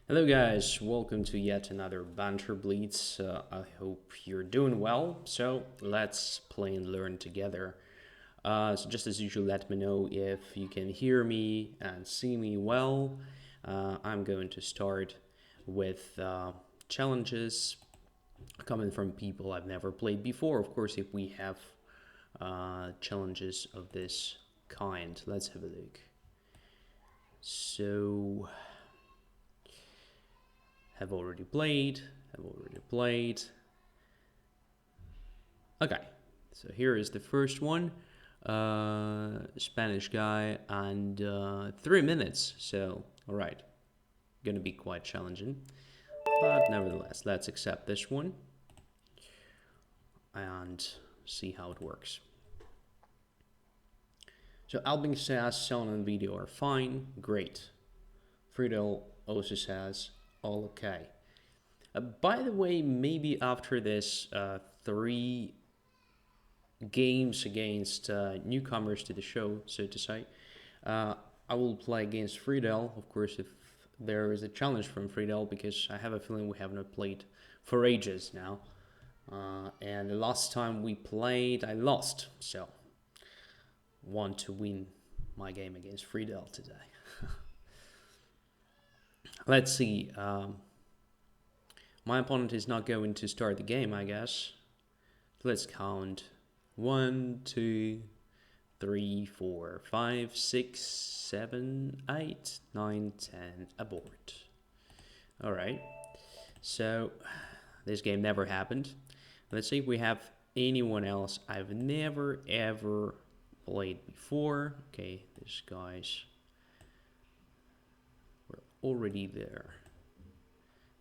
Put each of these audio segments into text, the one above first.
Hello guys, welcome to yet another Banter Blitz. I hope you're doing well. So let's play and learn together. So just as usual, let me know if you can hear me and see me well. I'm going to start with challenges coming from people I've never played before. Of course, if we have challenges of this kind, let's have a look. So have already played. Okay, so here is the first one. Spanish guy and 3 minutes. So, all right, gonna be quite challenging, but nevertheless, let's accept this one and see how it works. So Albin says sound and video are fine, great. Friedel also says all okay. By the way, maybe after this 3 games against newcomers to the show, so to say, I will play against Friedel, of course, if there is a challenge from Friedel, because I have a feeling we have not played for ages now. And the last time we played, I lost, so want to win my game against Friedel today. Let's see. My opponent is not going to start the game, I guess. Let's count 1, 2, 3, 4, 5, 6, 7, 8, 9, 10. Abort. Alright. So, this game never happened. Let's see if we have anyone else I've never ever played before. Okay, these guys were already there.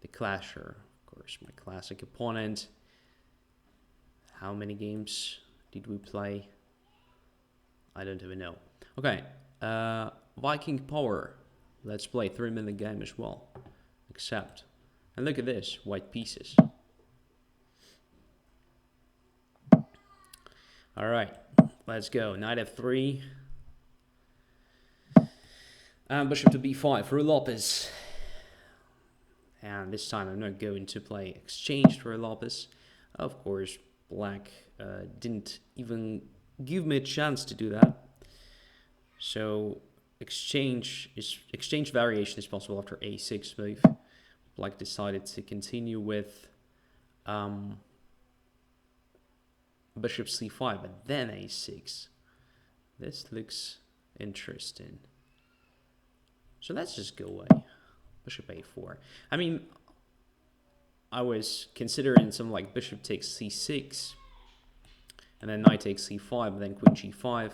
The Clasher, of course, my classic opponent. How many games did we play? I don't even know. Okay, Viking Power. Let's play 3-minute game as well. Accept. And look at this, white pieces. All right, let's go. Knight f3. And bishop to b5 for Ruy Lopez. And this time I'm not going to play exchange for Ruy Lopez. Of course, black didn't even give me a chance to do that. So exchange variation is possible after a6 move. Black decided to continue with bishop c5, but then a6. This looks interesting. So let's just go away. Bishop a4. I mean, I was considering some like bishop takes c6, and then knight takes c5, and then queen g5,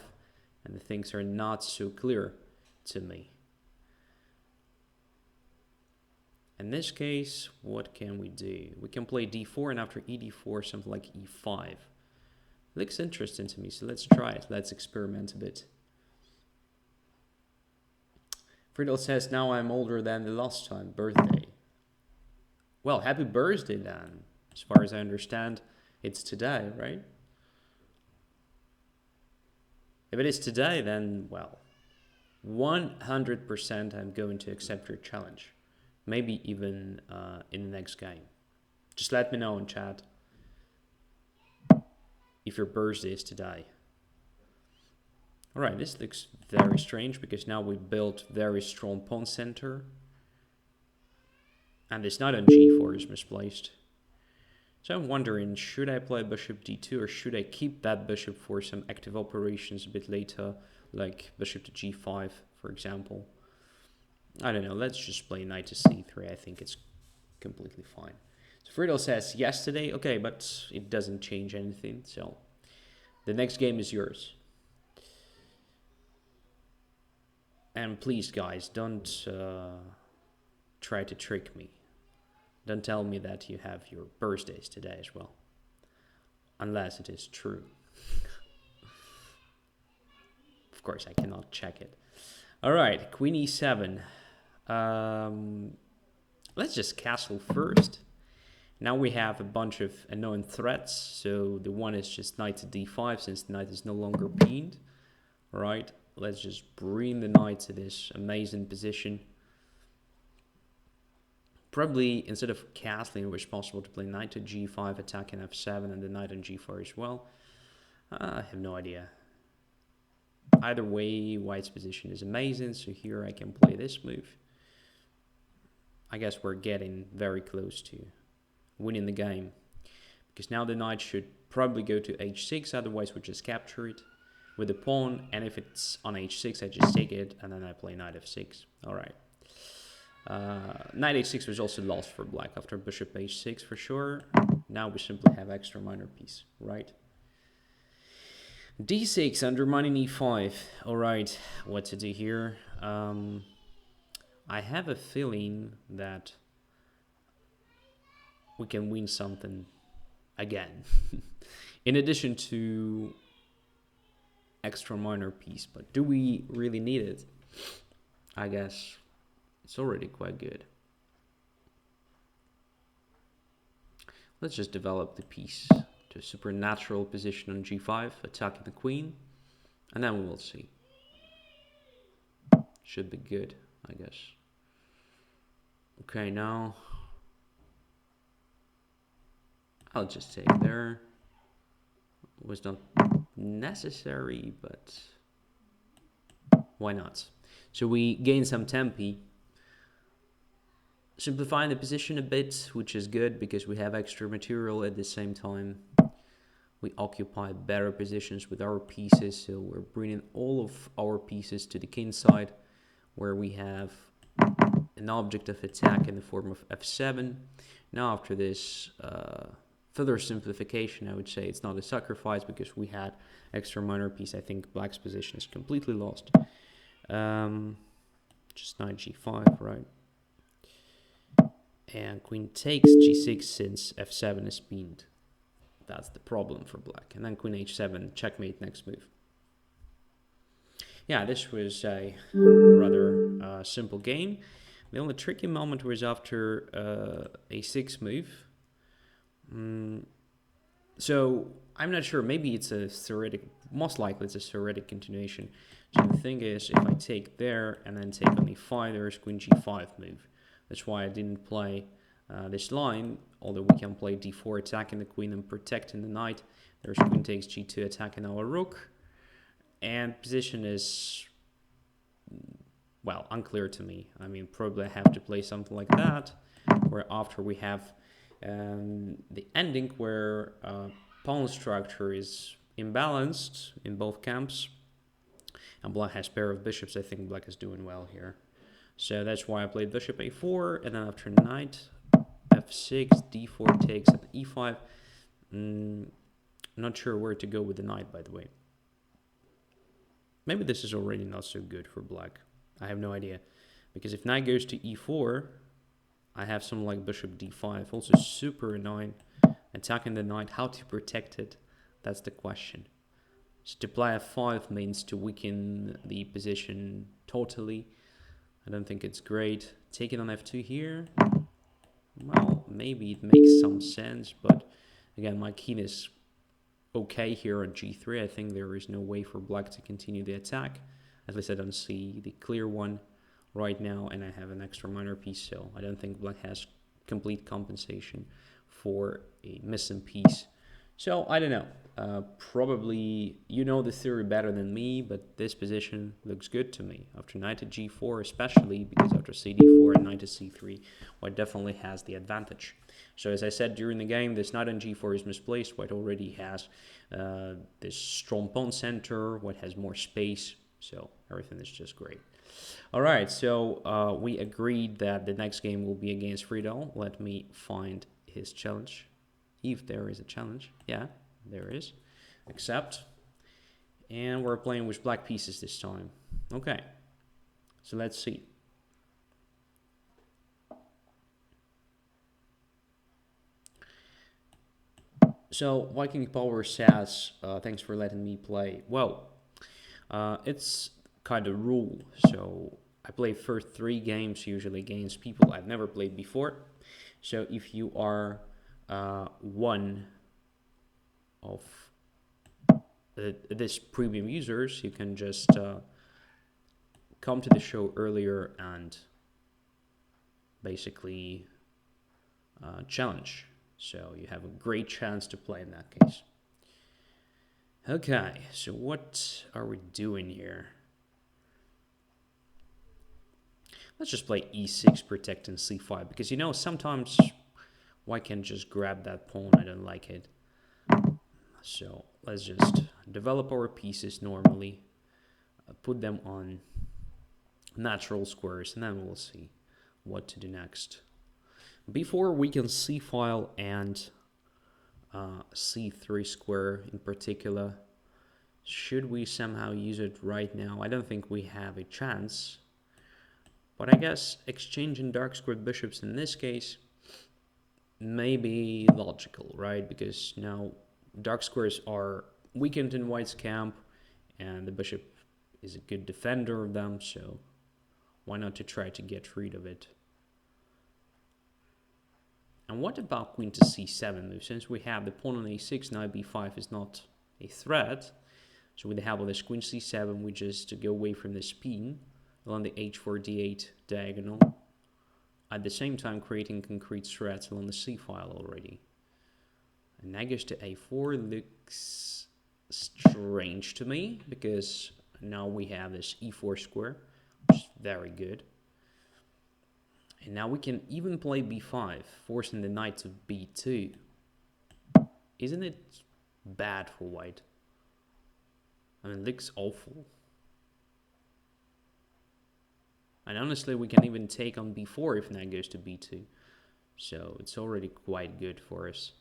and the things are not so clear to me. In this case, what can we do? We can play d4, and after ed4, something like e5. Looks interesting to me, so let's try it. Let's experiment a bit. Friedel says, now I'm older than the last time, birthday. Well, happy birthday then. As far as I understand, it's today, right? If it is today, then, well, 100% I'm going to accept your challenge. Maybe even in the next game. Just let me know in chat if your birthday is today. Alright, this looks very strange because now we built very strong pawn center. And this knight on g4 is misplaced. So I'm wondering, should I play bishop d2 or should I keep that bishop for some active operations a bit later, like bishop to g5, for example? I don't know, let's just play knight to c3. I think it's completely fine. So Friedel says yesterday, okay, but it doesn't change anything. So the next game is yours. And please, guys, don't try to trick me. Don't tell me that you have your birthdays today as well. Unless it is true. Of course, I cannot check it. Alright, queen e7. Let's just castle first. Now we have a bunch of unknown threats. So the one is just knight to d5 since the knight is no longer pinned. Alright, let's just bring the knight to this amazing position. Probably instead of castling, it was possible to play knight to g5, attacking f7, and the knight on g4 as well. I have no idea. Either way, white's position is amazing, so here I can play this move. I guess we're getting very close to winning the game, because now the knight should probably go to h6, otherwise we just capture it with the pawn, and if it's on h6 I just take it, and then I play knight f6. Alright. Knight h6 was also lost for black after bishop h6 for sure. Now we simply have extra minor piece, right? d6 undermining e5. Alright, what to do here? I have a feeling that we can win something again. In addition to extra minor piece, but do we really need it? I guess it's already quite good. Let's just develop the piece to a supernatural position on g5, attacking the queen, and then we will see. Should be good, I guess. Okay, now I'll just take there. It was not necessary, but why not? So we gain some tempi, simplifying the position a bit, which is good because we have extra material at the same time. We occupy better positions with our pieces, so we're bringing all of our pieces to the king side, where we have an object of attack in the form of f7. Now after this further simplification, I would say it's not a sacrifice because we had extra minor piece. I think black's position is completely lost. Just knight g5, right? And queen takes g6 since f7 is pinned. That's the problem for black. And then queen h7, checkmate, next move. Yeah, this was a rather simple game. The only tricky moment was after a6 move. So I'm not sure, maybe it's a theoretic, most likely it's a theoretic continuation. So the thing is, if I take there and then take on e5, there's queen g5 move. That's why I didn't play this line, although we can play d4 attacking the queen and protecting the knight. There's queen takes g2 attacking our rook. And position is, well, unclear to me. I mean, probably I have to play something like that, where after we have the ending where pawn structure is imbalanced in both camps, and black has pair of bishops. I think black is doing well here. So that's why I played bishop a4, and then after knight f6, d4 takes, and e5. Not sure where to go with the knight, by the way. Maybe this is already not so good for black. I have no idea. Because if knight goes to e4, I have something like bishop d5. Also super annoying. Attacking the knight, how to protect it? That's the question. So to play f5 means to weaken the position totally. I don't think it's great. Taking on f2 here, well, maybe it makes some sense, but again, my king is okay here on g3. I think there is no way for black to continue the attack. At least I don't see the clear one right now, and I have an extra minor piece, so I don't think black has complete compensation for a missing piece. So I don't know. Probably you know the theory better than me, but this position looks good to me. After knight to g4, especially because after cd4 and knight to c3, white definitely has the advantage. So as I said during the game, this knight on g4 is misplaced. White already has this strong pawn center. White has more space, so everything is just great. All right, so we agreed that the next game will be against Friedel. Let me find his challenge. If there is a challenge. Yeah, there is. Accept. And we're playing with black pieces this time. Okay. So let's see. So Viking Power says, thanks for letting me play. Well, it's kind of rule. So I play first 3 games usually against people I've never played before. So if you are one of this premium users, you can just come to the show earlier and basically challenge. So you have a great chance to play in that case. Okay, so what are we doing here? Let's just play e6, protecting c5, because you know, sometimes why can't just grab that pawn? I don't like it. So let's just develop our pieces normally, put them on natural squares, and then we'll see what to do next. Before we can c file and c3 square in particular, should we somehow use it right now? I don't think we have a chance, but I guess exchanging dark squared bishops in this case may be logical, right? Because now dark squares are weakened in white's camp, and the bishop is a good defender of them, so why not to try to get rid of it? And what about queen to c7 move? Since we have the pawn on a6, now b5 is not a threat. So with the help of this queen c7, we just go away from the spin along the h4 d8 diagonal, at the same time creating concrete threats along the c file already. And that goes to a4 looks strange to me, because now we have this e4 square, which is very good. And now we can even play b5, forcing the knight to b2. Isn't it bad for white? I mean, it looks awful. And honestly, we can even take on b4 if knight goes to b2. So it's already quite good for us.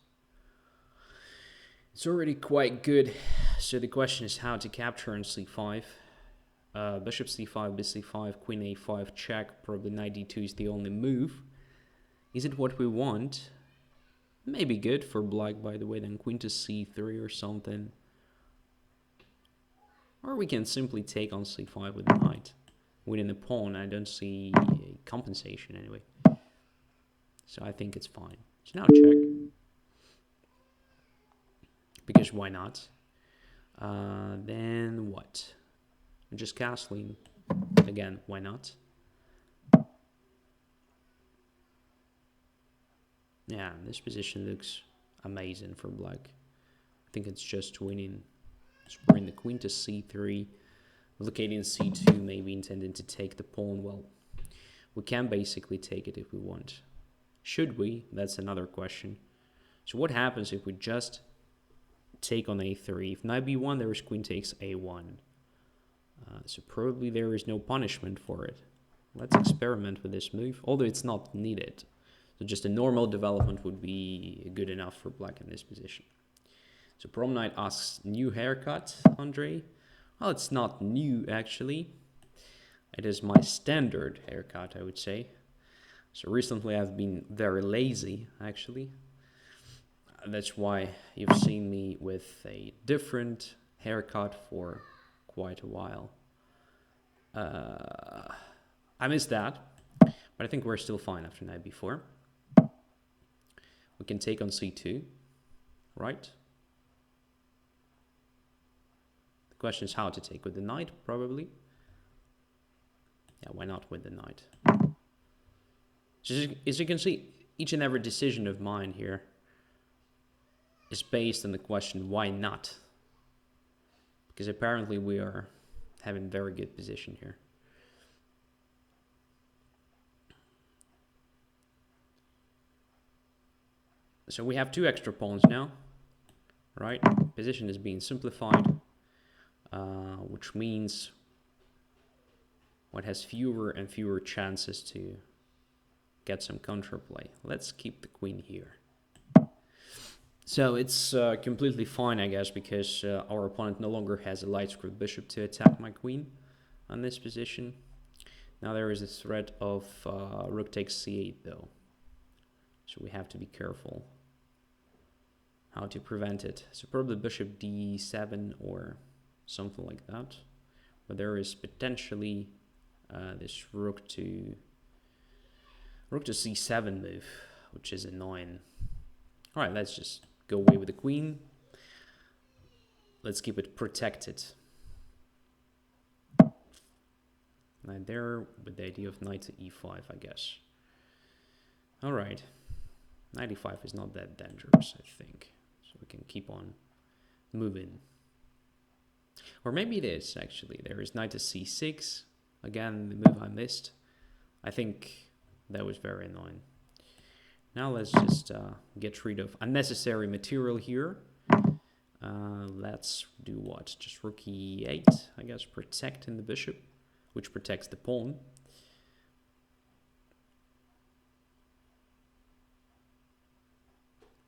It's already quite good. So the question is how to capture on c5. Bishop c5, bc5, queen a5, check. Probably knight d2 is the only move. Is it what we want? Maybe good for black, by the way. Then queen to c3 or something. Or we can simply take on c5 with the knight. Winning the pawn, I don't see a compensation anyway. So I think it's fine. So now check. Because why not? Then what? Just castling. Again, why not? Yeah, this position looks amazing for black. I think it's just winning. Squaring the queen to c3. Locating c2, maybe intending to take the pawn. Well, we can basically take it if we want. Should we? That's another question. So what happens if we just take on a3? If knight b1, there is queen takes a1. So probably there is no punishment for it. Let's experiment with this move, although it's not needed. So just a normal development would be good enough for black in this position. So Prom Knight asks, new haircut, Andrey? Well, it's not new, actually. It is my standard haircut, I would say. So recently I've been very lazy, actually. That's why you've seen me with a different haircut for quite a while. I missed that, but I think we're still fine after knight b4. We can take on c2, right? The question is how to take with the knight, probably. Yeah, why not with the knight? So as you can see, each and every decision of mine here is based on the question, why not? Because apparently we are having very good position here. So we have two extra pawns now, right? Position is being simplified, which means white has fewer and fewer chances to get some counterplay. Let's keep the queen here. So it's completely fine, I guess, because our opponent no longer has a light squared bishop to attack my queen on this position. Now there is a threat of rook takes c8, though. So we have to be careful how to prevent it. So probably bishop d7 or something like that. But there is potentially this rook to c7 move, which is annoying. All right, let's just go away with the queen. Let's keep it protected. Knight there with the idea of knight to e5, I guess. All right. Knight e5 is not that dangerous, I think. So we can keep on moving. Or maybe it is, actually. There is knight to c6. Again, the move I missed. I think that was very annoying. Now let's just get rid of unnecessary material here. Let's do what? Just rook e8, I guess, protecting the bishop, which protects the pawn.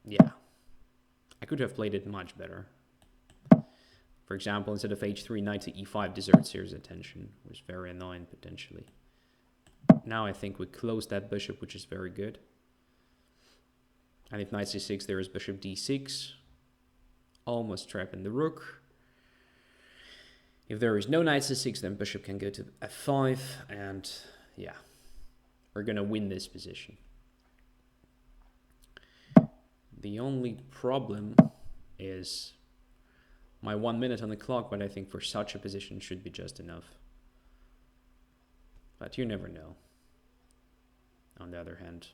Yeah, I could have played it much better. For example, instead of h3, knight to e5 deserts here's attention. It was very annoying, potentially. Now I think we close that bishop, which is very good. And if knight c6, there is bishop d6. Almost trapping the rook. If there is no knight c6, then bishop can go to f5. And yeah, we're going to win this position. The only problem is my 1 minute on the clock, but I think for such a position should be just enough. But you never know, on the other hand.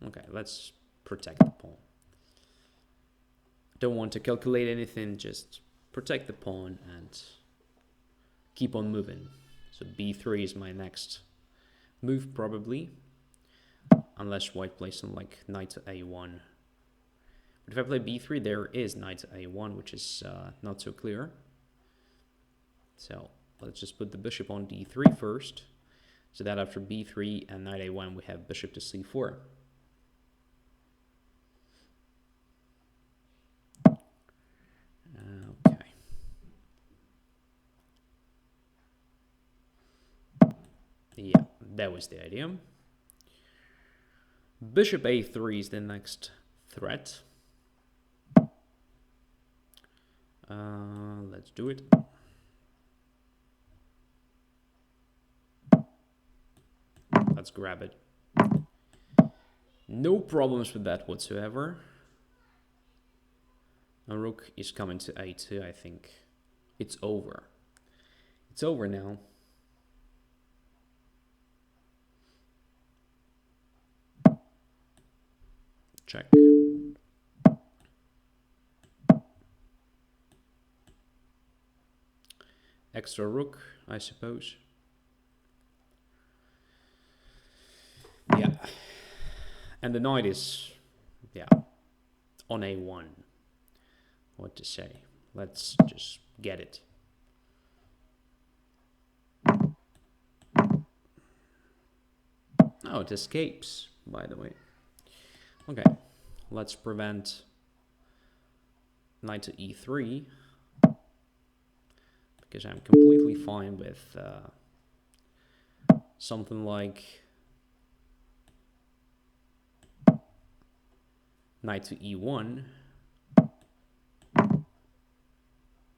Okay, let's protect the pawn. Don't want to calculate anything, just protect the pawn and keep on moving. So b3 is my next move, probably. Unless white plays something like knight to a1. But if I play b3, there is knight to a1, which is not so clear. So let's just put the bishop on d3 first. So that after b3 and knight a1, we have bishop to c4. Okay. Yeah, that was the idea. Bishop a3 is the next threat. Let's do it. Let's grab it. No problems with that whatsoever. A rook is coming to a2, I think. It's over. It's over now. Check. Extra rook, I suppose. Yeah. And the knight is, yeah, on a1. What to say? Let's just get it. Oh, it escapes, by the way. Okay, let's prevent knight to e3, because I'm completely fine with something like knight to e1.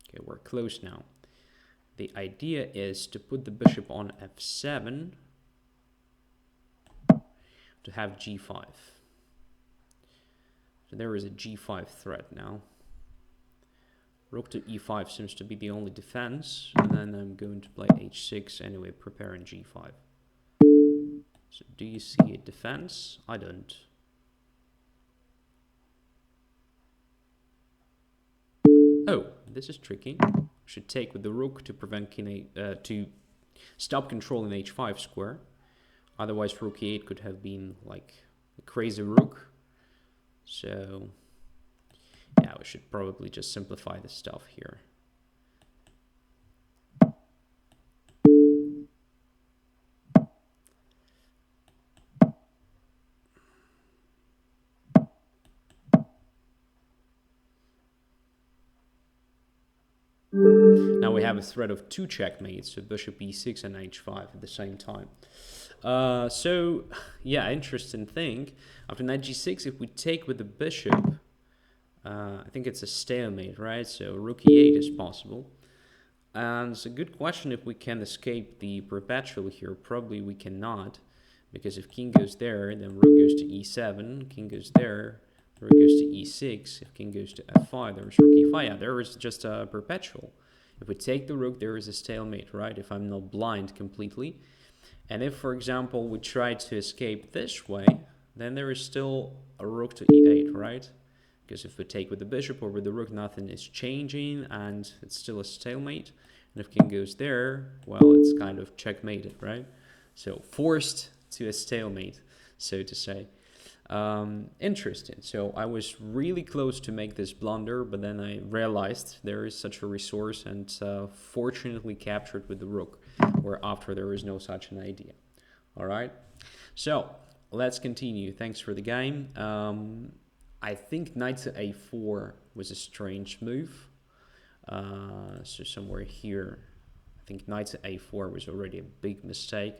Okay, we're close now. The idea is to put the bishop on f7 to have g5. So there is a g5 threat now. Rook to e5 seems to be the only defense, and then I'm going to play h6 anyway, preparing g5. So do you see a defense? I don't. Oh, this is tricky. Should take with the rook to prevent king to stop controlling h5 square. Otherwise, rook e8 could have been like a crazy rook. So yeah, we should probably just simplify the stuff here. Now we have a threat of 2 checkmates, so bishop e6 and h5 at the same time. So yeah, interesting thing. After knight g6, if we take with the bishop, I think it's a stalemate, right? So rook e8 is possible. And it's a good question if we can escape the perpetual here. Probably we cannot, because if king goes there, then rook goes to e7, king goes there, rook goes to e6, if king goes to f5, there's rook e5. Yeah, there is just a perpetual. If we take the rook, there is a stalemate, right? If I'm not blind completely. And if, for example, we try to escape this way, then there is still a rook to e8, right? Because if we take with the bishop or with the rook, nothing is changing, and it's still a stalemate. And if king goes there, well, it's kind of checkmated, right? So forced to a stalemate, so to say. Interesting. So I was really close to make this blunder, but then I realized there is such a resource, and fortunately captured with the rook, where after there is no such an idea. All right. So let's continue. Thanks for the game. I think knight to a4 was a strange move. So somewhere here, I think knight to a4 was already a big mistake.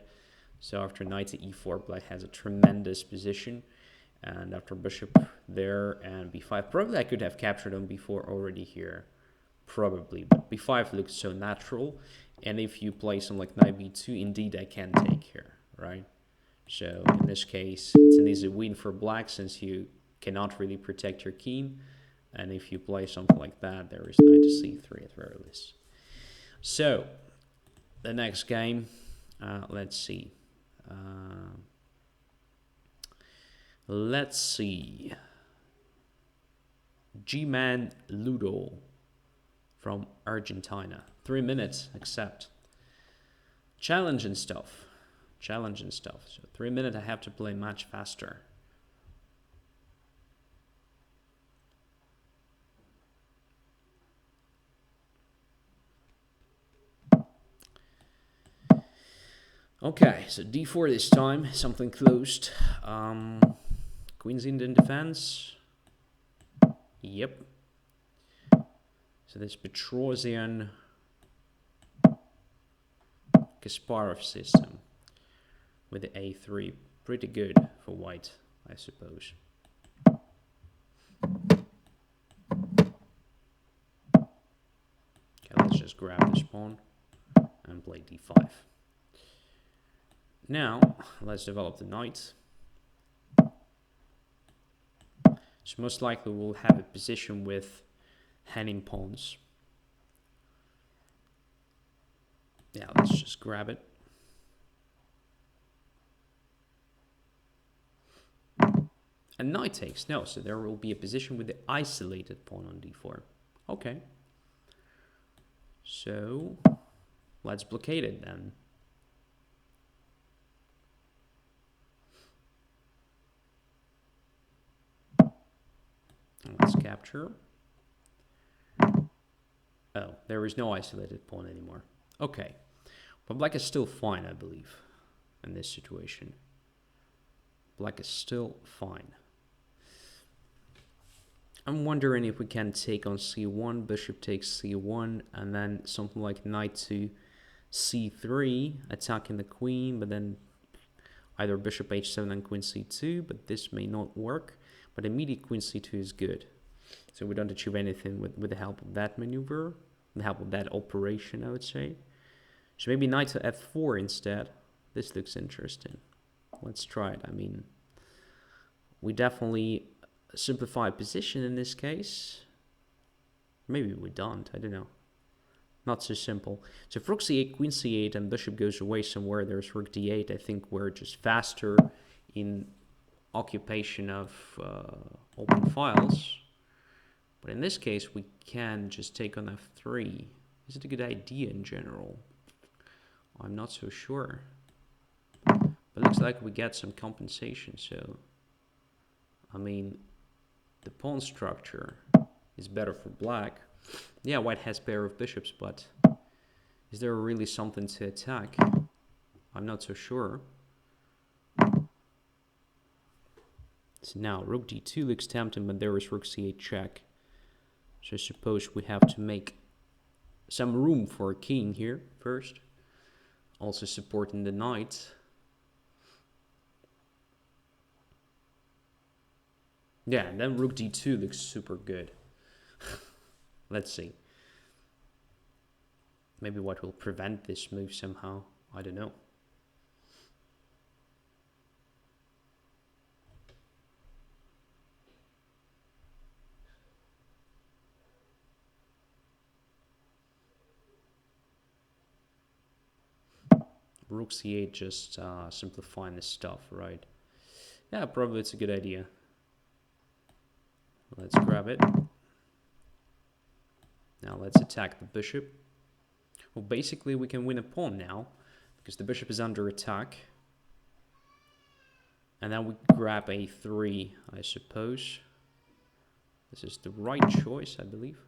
So after knight to e4, black has a tremendous position. And after bishop there and b5, probably I could have captured on b4 already here. Probably, but b5 looks so natural. And if you play some like knight b2, indeed I can take here, right? So in this case, it's an easy win for black since you cannot really protect your king. And if you play something like that, there is knight to c3 at very least. So the next game, let's see. Let's see. G-Man Ludo from Argentina. 3 minutes, accept. Challenging stuff. Challenging stuff. So 3 minutes, I have to play much faster. Okay, so d4 this time, something closed. Queen's in defense. Yep. So this Petrosian Kasparov system with the a3. Pretty good for white, I suppose. Okay, let's just grab this pawn and play d5. Now, let's develop the knight. So most likely we'll have a position with hanging pawns. Yeah, let's just grab it. And knight takes. No, so there will be a position with the isolated pawn on d4. Okay. So let's blockade it then. Let's capture. Oh, there is no isolated pawn anymore. Okay. But black is still fine, I believe, in this situation. Black is still fine. I'm wondering if we can take on c1, bishop takes c1, and then something like knight to c3, attacking the queen, but then either bishop h7 and queen c2, but this may not work. But immediate queen c2 is good. So we don't achieve anything with the help of that maneuver, the help of that operation, I would say. So maybe knight to f4 instead. This looks interesting. Let's try it. I mean, we definitely simplify position in this case. Maybe we don't, I don't know. Not so simple. So if rook c8, queen c8, and bishop goes away somewhere, there's rook d8. I think we're just faster in occupation of open files. But in this case, we can just take on f3. Is it a good idea in general? I'm not so sure. But it looks like we get some compensation, so... I mean, the pawn structure is better for black. Yeah, white has pair of bishops, but is there really something to attack? I'm not so sure. So now, rook d2 looks tempting, but there is rook c8 check. So I suppose we have to make some room for a king here first. Also supporting the knight. Yeah, and then rook d2 looks super good. Let's see. Maybe what will prevent this move somehow. I don't know. rook c8, just simplifying this stuff, right? Yeah, probably it's a good idea. Let's grab it. Now let's attack the bishop. Well, basically we can win a pawn now, because the bishop is under attack. And then we grab a3, I suppose. This is the right choice, I believe.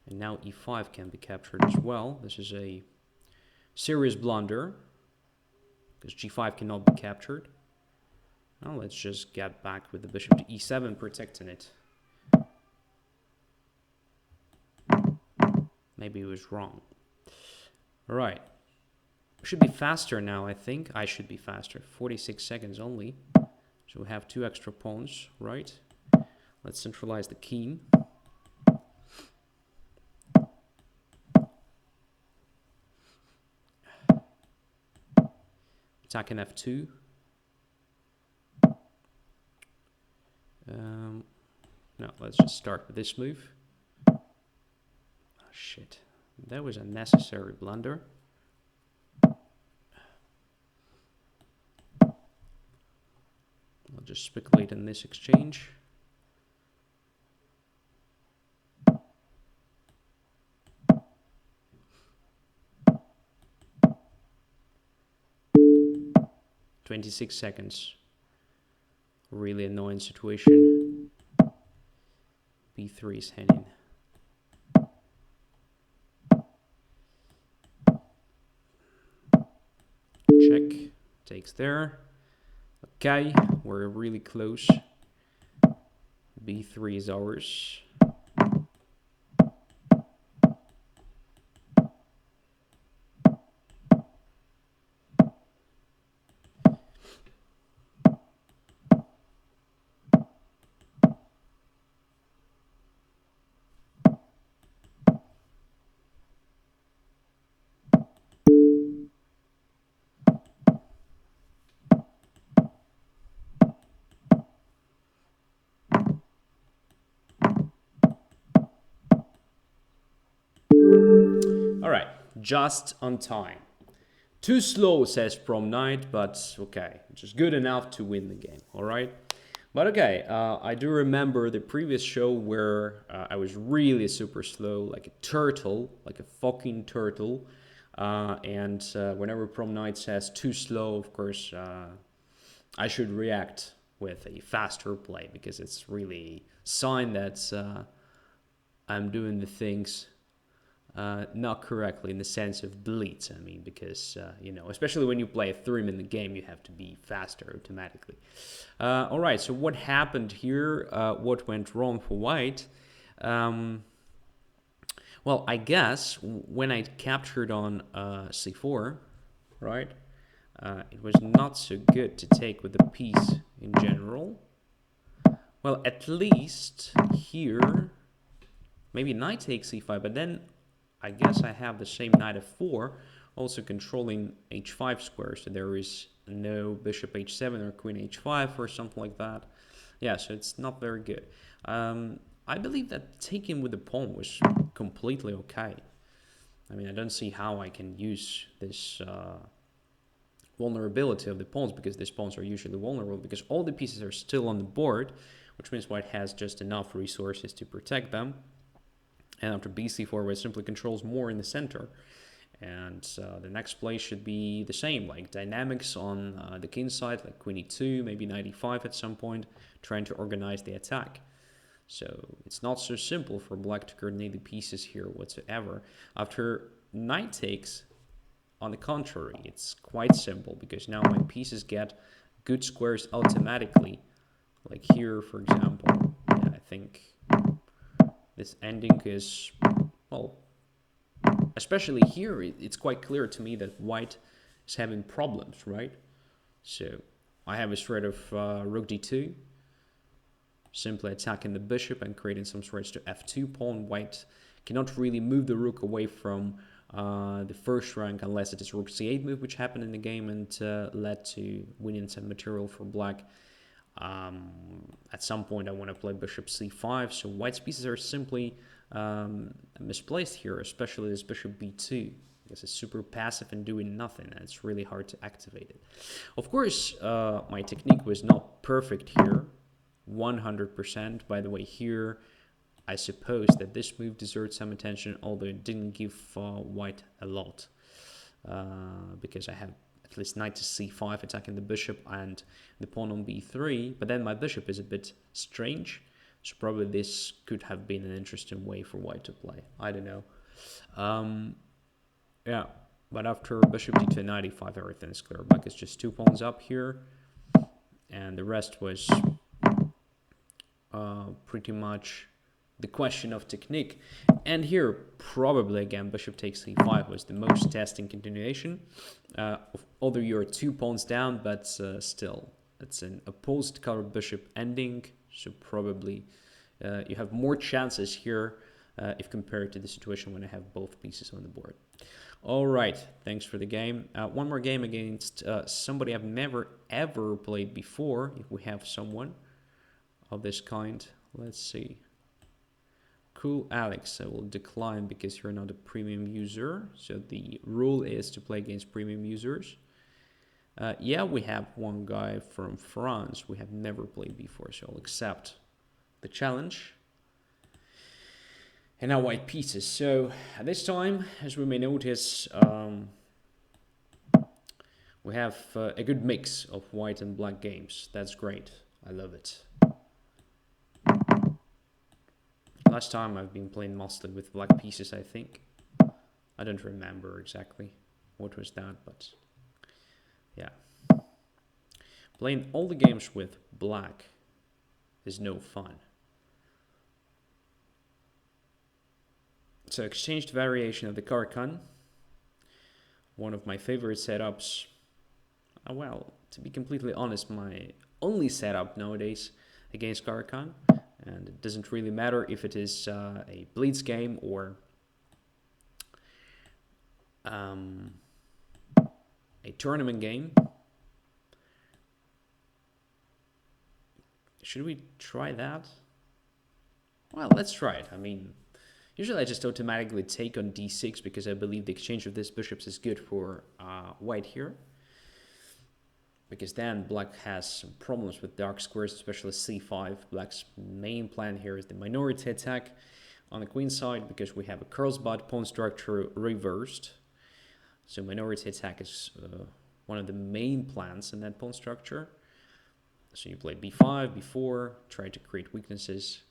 And now e5 can be captured as well. This is a serious blunder, because g5 cannot be captured. Now let's just get back with the bishop to e7, protecting it. Maybe it was wrong. All right. Should be faster now, I think. I should be faster. 46 seconds only. So we have 2 extra pawns, right? Let's centralize the king. Attacking f2. No, let's just start with this move. Oh, shit. That was a necessary blunder. I'll just speculate on this exchange. "26 seconds. Really annoying situation. b3 is heading. Check. Takes there. Okay, we're really close. b3 is ours. All right, just on time. Too slow, says Prom Knight, but okay, just good enough to win the game, all right? But okay, I do remember the previous show where I was really super slow, like a turtle, like a fucking turtle. And whenever Prom Knight says too slow, of course, I should react with a faster play, because it's really a sign that I'm doing the things not correctly in the sense of blitz. I mean, because, you know, especially when you play a 3-minute game, you have to be faster automatically. All right, so what happened here? What went wrong for white? Well, I guess when I captured on c4, right, it was not so good to take with the piece in general. Well, at least here, maybe knight takes c5, but then I guess I have the same knight f4, also controlling h5 square, so there is no bishop h7 or queen h5 or something like that. Yeah, so it's not very good. I believe that taking with the pawn was completely okay. I mean, I don't see how I can use this vulnerability of the pawns, because these pawns are usually vulnerable, because all the pieces are still on the board, which means white has just enough resources to protect them. And after bc4, white simply controls more in the center. And the next play should be the same, like dynamics on the king side, like queen e2, maybe knight e5 at some point, trying to organize the attack. So it's not so simple for black to coordinate the pieces here whatsoever. After knight takes, on the contrary, it's quite simple, because now my pieces get good squares automatically. Like here, for example, yeah, I think this ending is, well, especially here, it's quite clear to me that white is having problems, right? So I have a threat of rook d2, simply attacking the bishop and creating some threats to f2 pawn. White cannot really move the rook away from the first rank unless it is rook c8 move, which happened in the game and led to winning some material for black. At some point I want to play bishop c5, so white's pieces are simply misplaced here, especially this bishop b2, because it's super passive and doing nothing, and it's really hard to activate it. Of course, my technique was not perfect here, 100%. By the way, here, I suppose that this move deserved some attention, although it didn't give white a lot, because I have at least knight to c5 attacking the bishop and the pawn on b3, but then my bishop is a bit strange, so probably this could have been an interesting way for white to play. I don't know. Yeah, but after bishop d2 knight e5, everything is clear. Black is just 2 pawns up here, and the rest was pretty much the question of technique. And here, probably again, bishop takes e5 was the most testing continuation. Although you're 2 pawns down, but still, it's an opposed color bishop ending, so probably you have more chances here if compared to the situation when I have both pieces on the board. All right, thanks for the game. One more game against somebody I've never ever played before, if we have someone of this kind. Let's see. Cool, Alex, I will decline because you're not a premium user. So the rule is to play against premium users. Yeah, we have one guy from France we have never played before, so I'll accept the challenge. And now white pieces. So at this time, as we may notice, we have a good mix of white and black games. That's great. I love it. Last time I've been playing mostly with black pieces, I think. I don't remember exactly what was that, but yeah. Playing all the games with black is no fun. So exchanged variation of the Caro-Kann. One of my favorite setups. Well, to be completely honest, my only setup nowadays against Caro-Kann. And it doesn't really matter if it is a Blitz game or a tournament game. Should we try that? Well, let's try it. I mean, usually I just automatically take on d6 because I believe the exchange of these bishops is good for white here. Because then black has some problems with dark squares, especially c5. Black's main plan here is the minority attack on the queen side because we have a Carlsbad pawn structure reversed. So minority attack is one of the main plans in that pawn structure. So you play b5, b4, try to create weaknesses.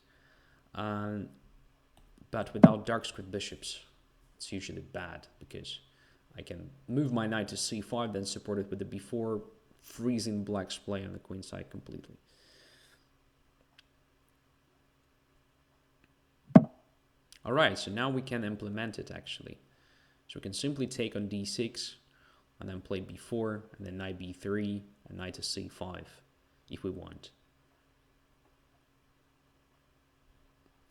But without dark square bishops, it's usually bad because I can move my knight to c5, then support it with the b4, freezing black's play on the queen side completely. All right, so now we can implement it actually. So we can simply take on d6 and then play b4 and then knight b3 and knight to c5 if we want.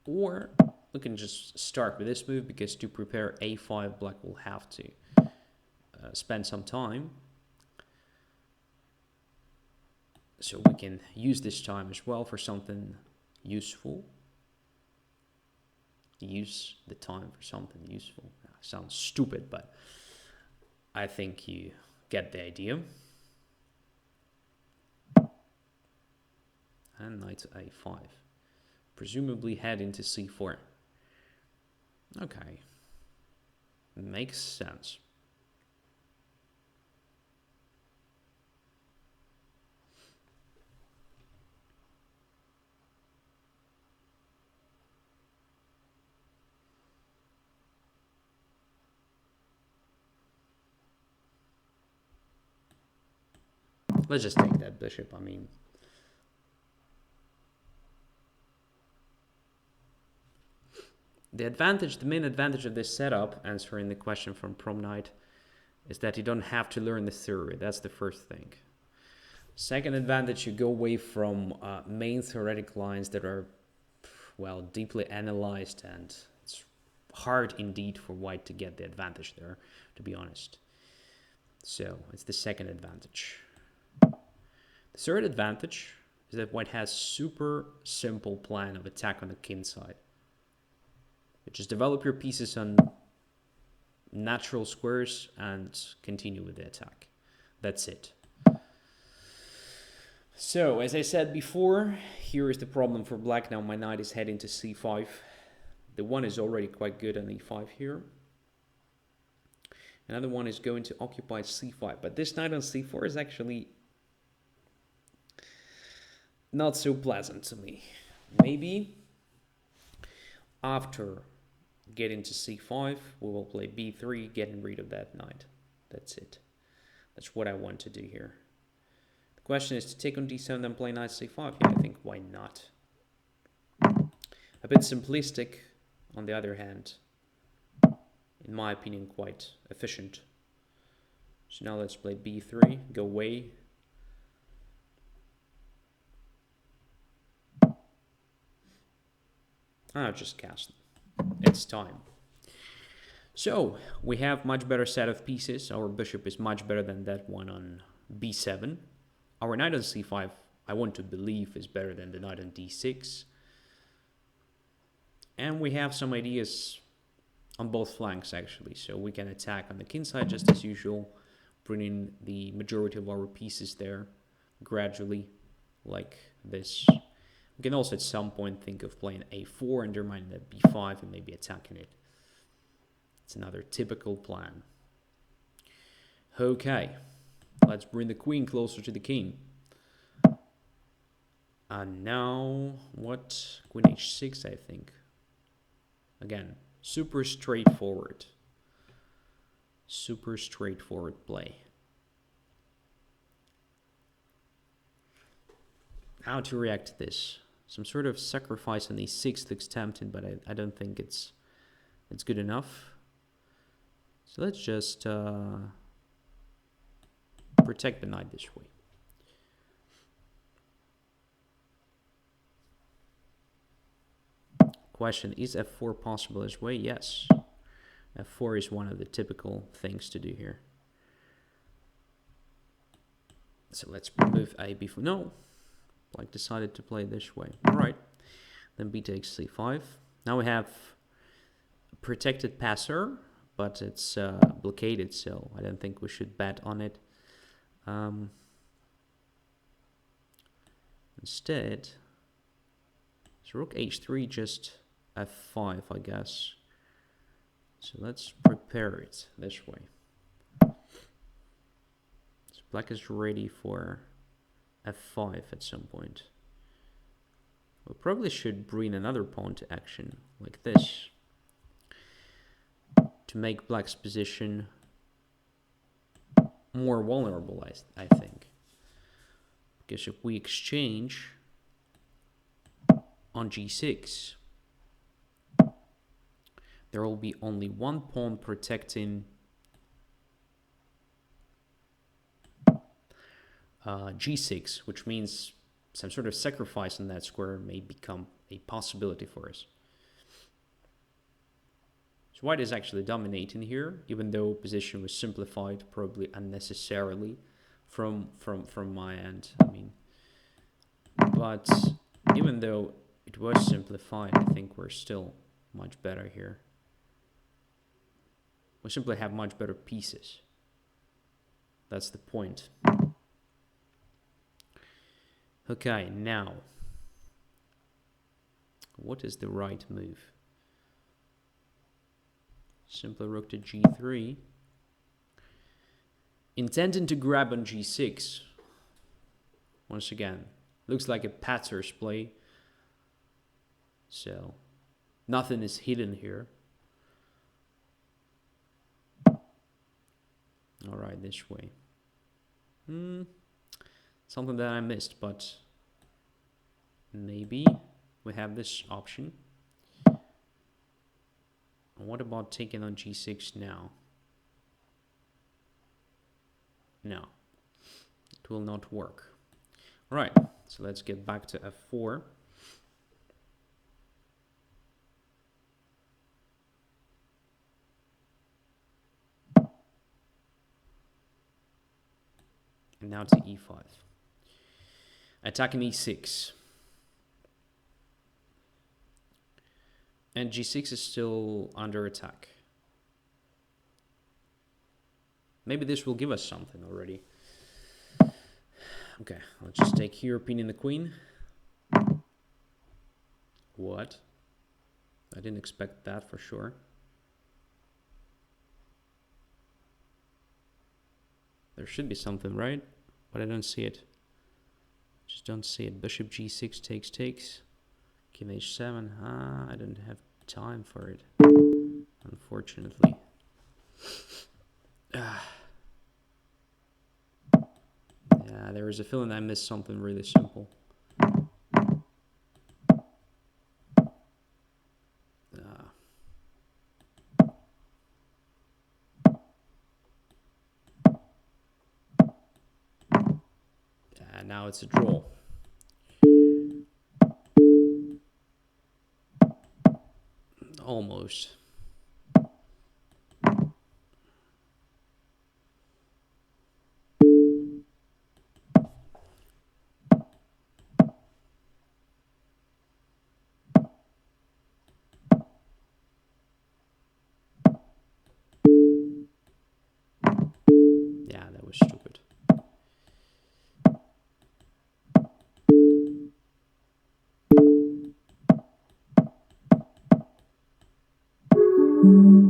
Or we can just start with this move because to prepare a5 black will have to spend some time. So we can use this time as well for something useful. Use the time for something useful. Sounds stupid, but I think you get the idea. And knight to a5. Presumably head into c4. Okay. Makes sense. Let's just take that bishop, I mean. The main advantage of this setup, answering the question from Prom Night, is that you don't have to learn the theory. That's the first thing. Second advantage, you go away from main theoretic lines that are, well, deeply analyzed, and it's hard indeed for white to get the advantage there, to be honest. So it's the second advantage. The third advantage is that white has super simple plan of attack on the king side. Just develop your pieces on natural squares and continue with the attack. That's it. So, as I said before, here is the problem for black. Now my knight is heading to c5. The one is already quite good on e5 here. Another one is going to occupy c5. But this knight on c4 is actually not so pleasant to me. Maybe after getting to c5, we will play b3, getting rid of that knight. That's it. That's what I want to do here. The question is to take on d7 then play knight c5. Yeah, I think why not? A bit simplistic, on the other hand. In my opinion, quite efficient. So now let's play b3, go away. I'll just cast. It's time. So, we have much better set of pieces. Our bishop is much better than that one on b7. Our knight on c5, I want to believe, is better than the knight on d6. And we have some ideas on both flanks, actually. So we can attack on the king side just as usual, bringing the majority of our pieces there gradually, like this. We can also at some point think of playing a4, undermining that b5, and maybe attacking it. It's another typical plan. Okay, let's bring the queen closer to the king. And now, what? Queen h6, I think. Again, super straightforward. Super straightforward play. How to react to this? Some sort of sacrifice on e6 looks tempting, but I don't think it's good enough. So let's just protect the knight this way. Question, is f4 possible as well? Yes. f4 is one of the typical things to do here. So let's move a b4. No, Black decided to play this way. All right. Then b takes c5. Now we have a protected passer, but it's blockaded, so I don't think we should bet on it. Instead, so rook h3, just f5, I guess. So let's prepare it this way. So black is ready for f5 at some point. We probably should bring another pawn to action, like this, to make black's position more vulnerable, I think. Because if we exchange on g6, there will be only one pawn protecting g6, which means some sort of sacrifice on that square may become a possibility for us. So white is actually dominating here, even though position was simplified probably unnecessarily from my end. I mean, but even though it was simplified, I think we're still much better here. We simply have much better pieces. That's the point. Okay, now, what is the right move? Simply rook to g3. Intending to grab on g6. Once again, looks like a Patzer's play. So, nothing is hidden here. All right, this way. Something that I missed, but maybe we have this option. What about taking on g6 now? No, it will not work. All right, so let's get back to f4. And now to e5. Attacking e6. And g6 is still under attack. Maybe this will give us something already. Okay, let's just take here, pinning the queen. What? I didn't expect that for sure. There should be something, right? But I don't see it. Just don't see it. Bishop g6 takes. King h7. I don't have time for it, unfortunately. Yeah, there is a feeling I missed something really simple. Now it's a draw. Almost. Yeah, that was stupid.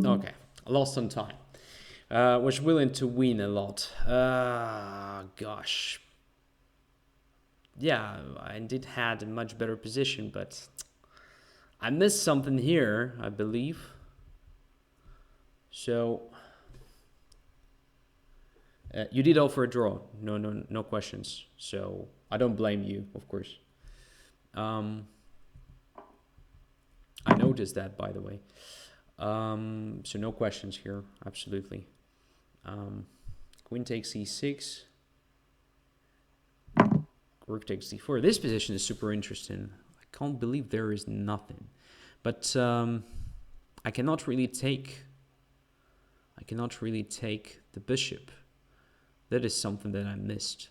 Okay, I lost some time. Was willing to win a lot. Gosh. Yeah, I indeed had a much better position, but I missed something here, I believe. So you did offer a draw. No questions. So I don't blame you, of course. I noticed that, by the way. So no questions here, absolutely. Queen takes e6. Rook takes d4. This position is super interesting. I can't believe there is nothing. But I cannot really take the bishop. That is something that I missed.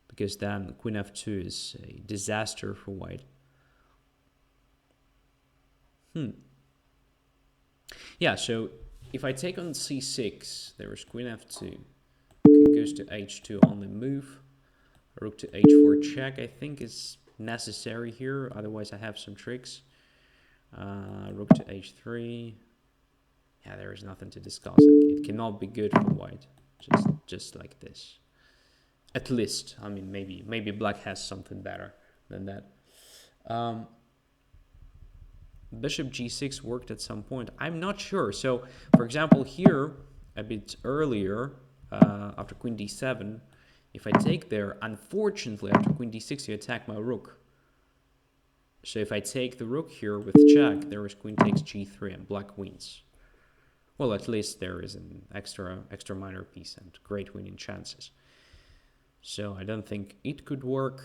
Because then queen f2 is a disaster for white. Yeah, so if I take on c6, there is queen f2. King goes to h2 on the move. Rook to h4 check, I think, is necessary here. Otherwise, I have some tricks. Rook to h3. Yeah, there is nothing to discuss. It cannot be good for white. Just like this. At least. I mean, maybe black has something better than that. Bishop g6 worked at some point. I'm not sure. So, for example, here, a bit earlier, after queen d7, if I take there, unfortunately, after queen d6, you attack my rook. So if I take the rook here with check, there is queen takes g3 and black wins. Well, at least there is an extra minor piece and great winning chances. So I don't think it could work.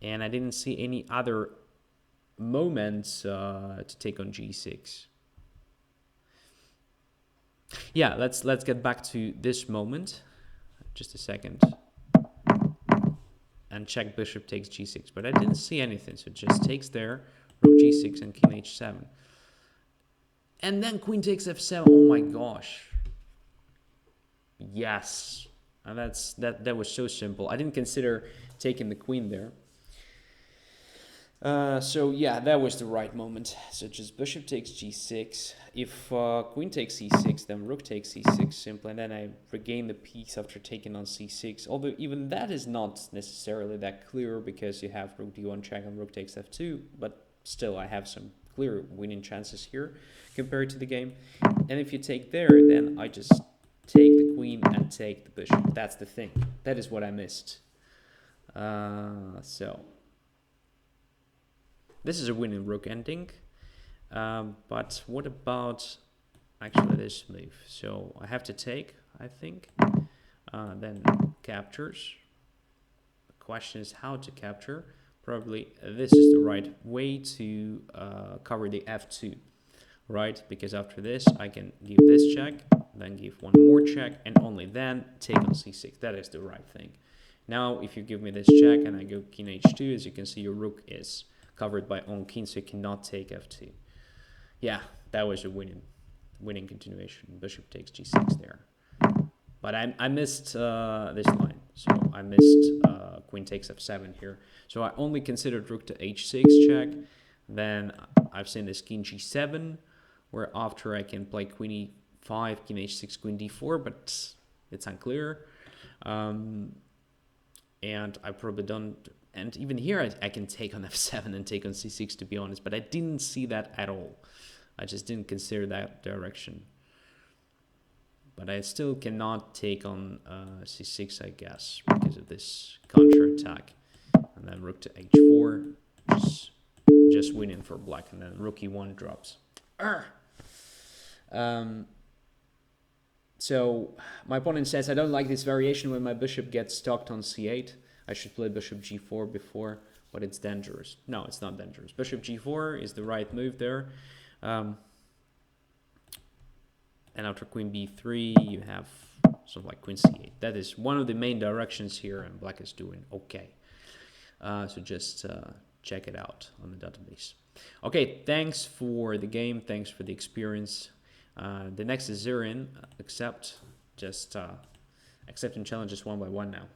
And I didn't see any other moments to take on g6. Yeah, let's get back to this moment. Just a second. And check bishop takes g6. But I didn't see anything. So it just takes there, rook g6 and king h7. And then queen takes f7. Oh my gosh. Yes. And that was so simple. I didn't consider taking the queen there. So yeah, that was the right moment. So just bishop takes g6. If queen takes c6, then rook takes c6 simply, and then I regain the piece after taking on c6. Although even that is not necessarily that clear because you have rook d1 check and rook takes f2, but still I have some clear winning chances here compared to the game. And if you take there, then I just take the queen and take the bishop. That's the thing. That is what I missed. So this is a winning rook ending. But what about actually this move? So I have to take, I think. Then captures. The question is how to capture. Probably this is the right way to cover the f2, right? Because after this, I can give this check, then give one more check, and only then take on c6. That is the right thing. Now, if you give me this check and I go king h2, as you can see, your rook is covered by on king, so you cannot take f2. Yeah, that was a winning continuation. Bishop takes g6 there. But I missed this line, so I missed queen takes f7 here. So I only considered rook to h6 check. Then I've seen this king g7, where after I can play queen e5, king h6, queen d4, but it's unclear. And I probably don't. And even here, I can take on f7 and take on c6, to be honest. But I didn't see that at all. I just didn't consider that direction. But I still cannot take on c6, I guess, because of this counter-attack. And then rook to h4, just winning for black. And then rook e1 drops. So my opponent says, I don't like this variation when my bishop gets stuck on c8. I should play bishop g4 before, but it's dangerous. No, it's not dangerous. Bishop g4 is the right move there. And after queen b3, you have something like queen c8. That is one of the main directions here, and black is doing okay. So just check it out on the database. Okay, thanks for the game. Thanks for the experience. The next is Zirin. Just accepting challenges one by one now.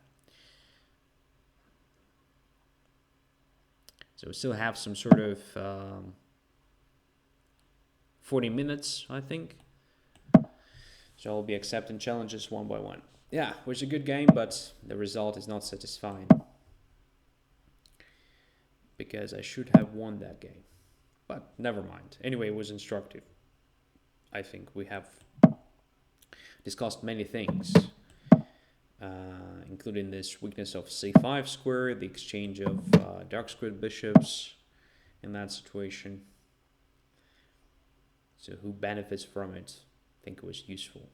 So we still have some sort of 40 minutes, I think. So I'll be accepting challenges one by one. Yeah, it was a good game, but the result is not satisfying. Because I should have won that game. But never mind. Anyway, it was instructive. I think we have discussed many things, including this weakness of c5 square, the exchange of dark squared bishops in that situation. So who benefits from it? I think it was useful.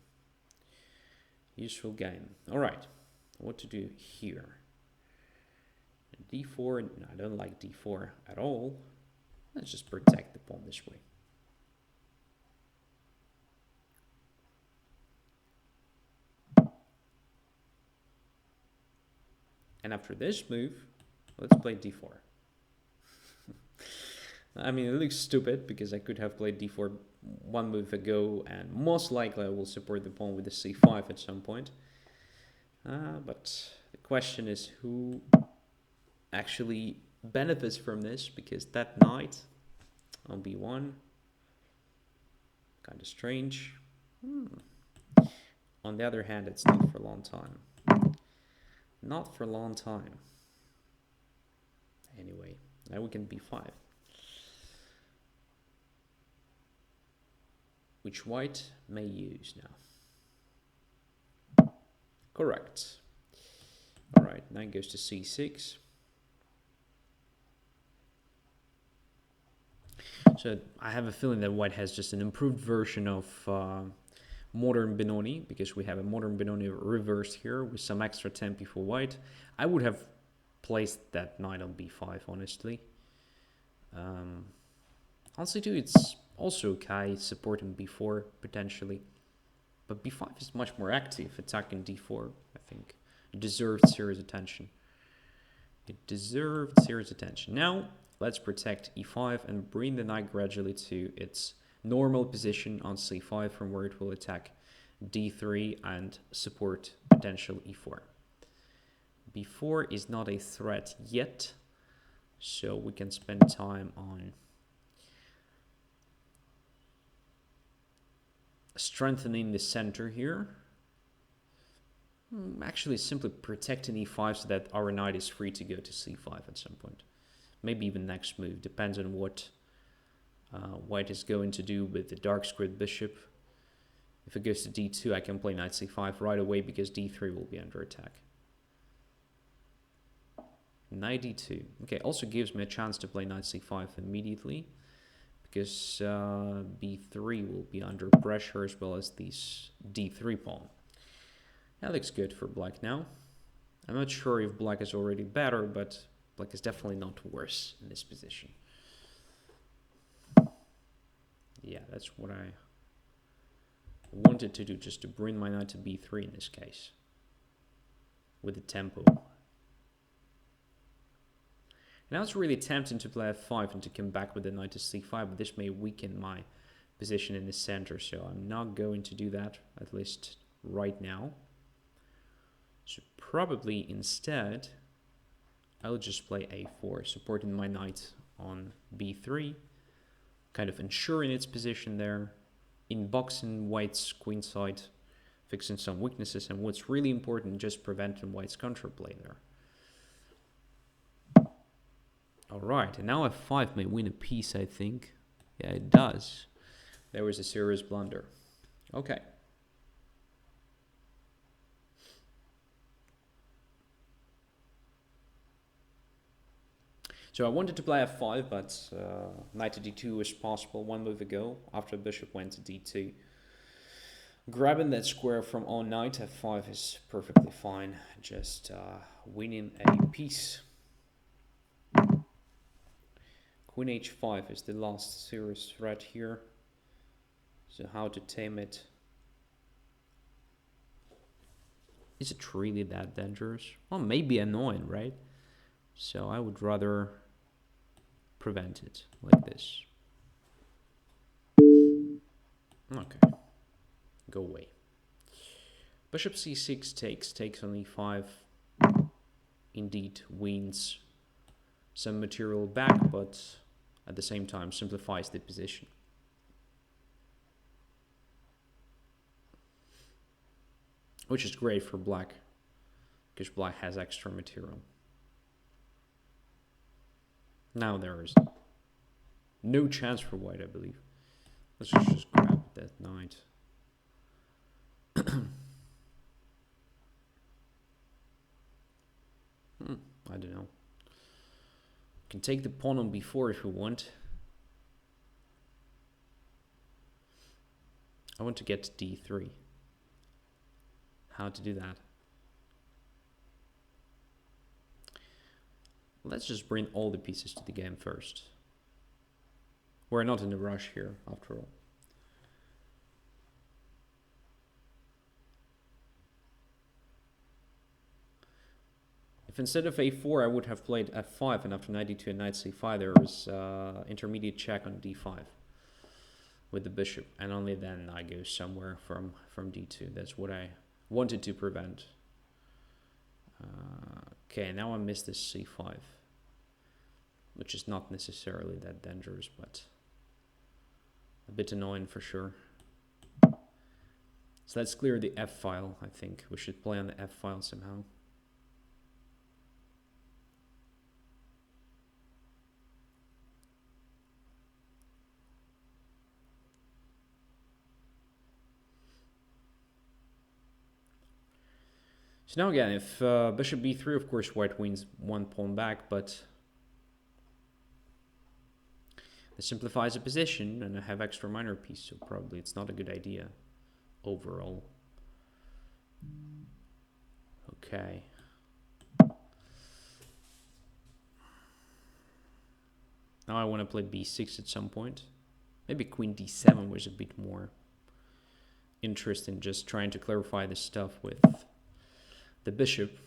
Useful game. All right, what to do here? d4, no, I don't like d4 at all. Let's just protect the pawn this way. And after this move, let's play d4. I mean, it looks stupid because I could have played d4 one move ago, and most likely I will support the pawn with the c5 at some point. But the question is who actually benefits from this, because that knight on b1, kind of strange. On the other hand, it's not for a long time. Not for a long time. Anyway, now we can b5. Which white may use now. Correct. All right, knight goes to c6. So I have a feeling that white has just an improved version of modern Benoni, because we have a modern Benoni reversed here with some extra tempi for white. I would have placed that knight on b5, honestly. On c2, it's also okay, supporting b4 potentially. But b5 is much more active, attacking d4, I think. It deserved serious attention. It deserved serious attention. Now, let's protect e5 and bring the knight gradually to its normal position on c5, from where it will attack d3 and support potential e4. b4 is not a threat yet, so we can spend time on strengthening the center here. Actually, simply protecting e5 so that our knight is free to go to c5 at some point. Maybe even next move, depends on what white is going to do with the dark squared bishop. If it goes to d2, I can play knight c5 right away, because d3 will be under attack. Knight d2. Okay, also gives me a chance to play knight c5 immediately, because b3 will be under pressure, as well as this d3 pawn. That looks good for black now. I'm not sure if black is already better, but black is definitely not worse in this position. Yeah, that's what I wanted to do, just to bring my knight to b3 in this case, with the tempo. Now it's really tempting to play f5 and to come back with the knight to c5, but this may weaken my position in the center, so I'm not going to do that, at least right now. So probably instead, I'll just play a4, supporting my knight on b3, kind of ensuring its position there, inboxing white's queenside, fixing some weaknesses, and what's really important, just preventing white's counterplay there. All right, and now f5 may win a piece, I think. Yeah, it does. There was a serious blunder. Okay. So I wanted to play f5, but knight to d2 was possible one move ago after bishop went to d2. Grabbing that square from on knight f5 is perfectly fine, just winning a piece. Queen h5 is the last serious threat here. So how to tame it? Is it really that dangerous? Well, maybe annoying, right? So I would rather prevent it like this. Okay. Go away. Bishop c6 takes on e5. Indeed wins some material back, but at the same time simplifies the position. Which is great for black, because black has extra material. Now there is no chance for white, I believe. Let's just grab that knight. I don't know. Can take the pawn on b4 if you want. I want to get to d3. How to do that? Let's just bring all the pieces to the game first. We're not in a rush here, after all. If instead of a4 I would have played f5 and after knight d2 and knight c5 there was intermediate check on d5 with the bishop, and only then I go somewhere from d2. That's what I wanted to prevent. Okay, now I missed this c5, which is not necessarily that dangerous, but a bit annoying for sure. So let's clear the f file. I think we should play on the f file somehow. So now again, if bishop b3, of course, white wins one pawn back, but it simplifies the position, and I have extra minor piece, so probably it's not a good idea overall. Okay. Now I want to play b6 at some point. Maybe queen d7 was a bit more interesting, just trying to clarify the stuff with the bishop,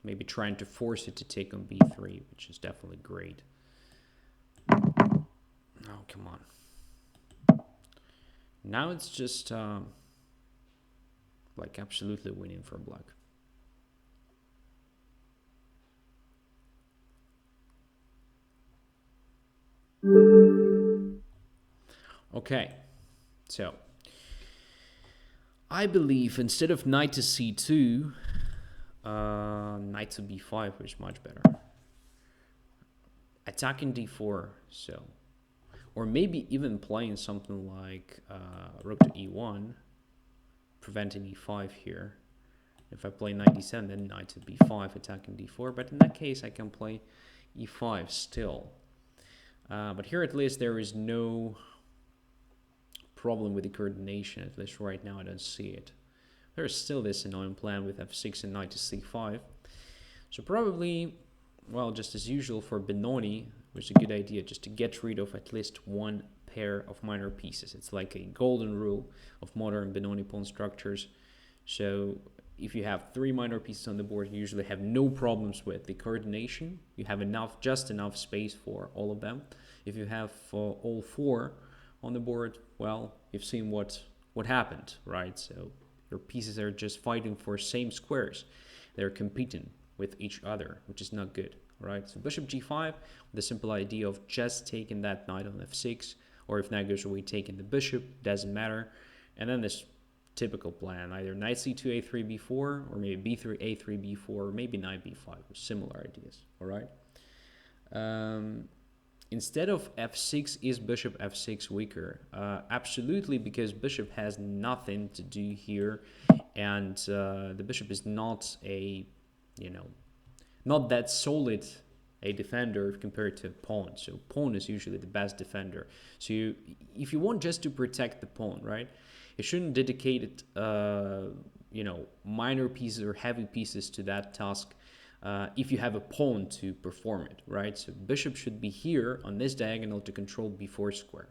maybe trying to force it to take on b3, which is definitely great. Oh, come on. Now it's just like absolutely winning for black. Okay, so I believe instead of knight to c2, knight to b5 is much better. Attacking d4, so, or maybe even playing something like rook to e1, preventing e5 here. If I play knight d7, then knight to b5, attacking d4. But in that case, I can play e5 still. But here at least there is no problem with the coordination, at least right now I don't see it. There is still this annoying plan with f6 and knight to c5. So probably, well, just as usual for Benoni, which is a good idea, just to get rid of at least one pair of minor pieces. It's like a golden rule of modern Benoni pawn structures. So if you have 3 minor pieces on the board, you usually have no problems with the coordination. You have just enough space for all of them. If you have all 4, on the board, well, you've seen what happened, right? So your pieces are just fighting for same squares. They're competing with each other, which is not good, right? So bishop g5, with the simple idea of just taking that knight on f6, or if knight goes away, taking the bishop, doesn't matter. And then this typical plan, either knight c2, a3, b4, or maybe b3, a3, b4, or maybe knight b5, similar ideas, all right? Instead of f6, is bishop f6 weaker? Absolutely, because bishop has nothing to do here, and the bishop is not a, not that solid a defender compared to a pawn. So pawn is usually the best defender. So if you want just to protect the pawn, right, you shouldn't dedicate it, minor pieces or heavy pieces to that task. If you have a pawn to perform it, right? So bishop should be here on this diagonal to control b4 square.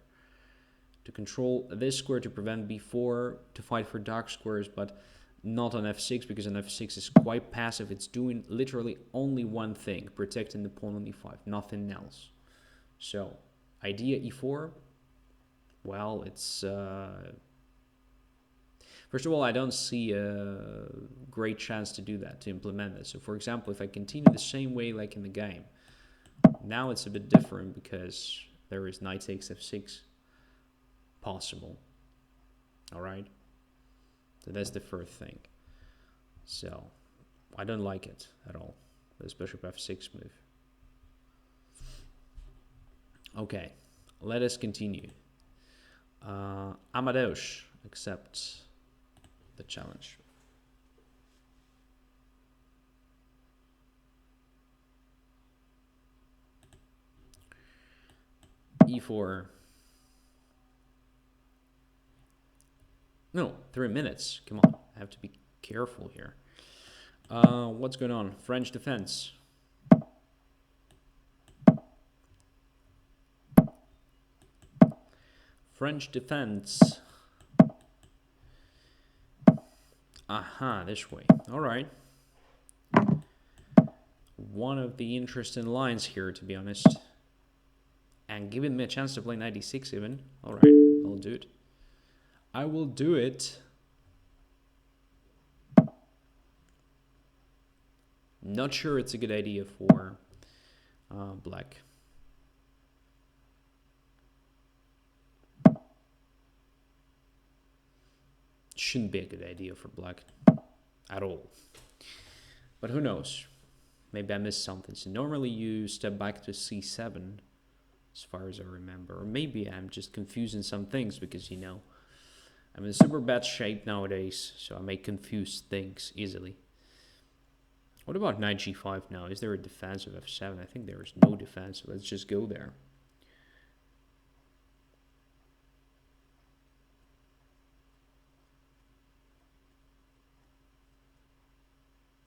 To control this square to prevent b4, to fight for dark squares, but not on f6, because on f6 is quite passive. It's doing literally only one thing, protecting the pawn on e5, nothing else. So idea e4, well, it's... First of all, I don't see a great chance to do that, to implement this. So for example, if I continue the same way like in the game, now it's a bit different because there is knight takes f6 possible. All right? So that's the first thing. So I don't like it at all, this bishop f6 move. Okay, let us continue. Amadeus accepts the challenge. e4. No, 3 minutes. Come on, I have to be careful here. What's going on? French defense. French defense. Aha, this way. All right. One of the interesting lines here, to be honest. And giving me a chance to play 96 even. All right, I'll do it. I will do it. Not sure it's a good idea for black. Shouldn't be a good idea for black at all. But who knows? Maybe I missed something. So normally you step back to c7, as far as I remember. Or maybe I'm just confusing some things because, I'm in super bad shape nowadays, so I may confuse things easily. What about knight g5 now? Is there a defense of f7? I think there is no defense, so let's just go there.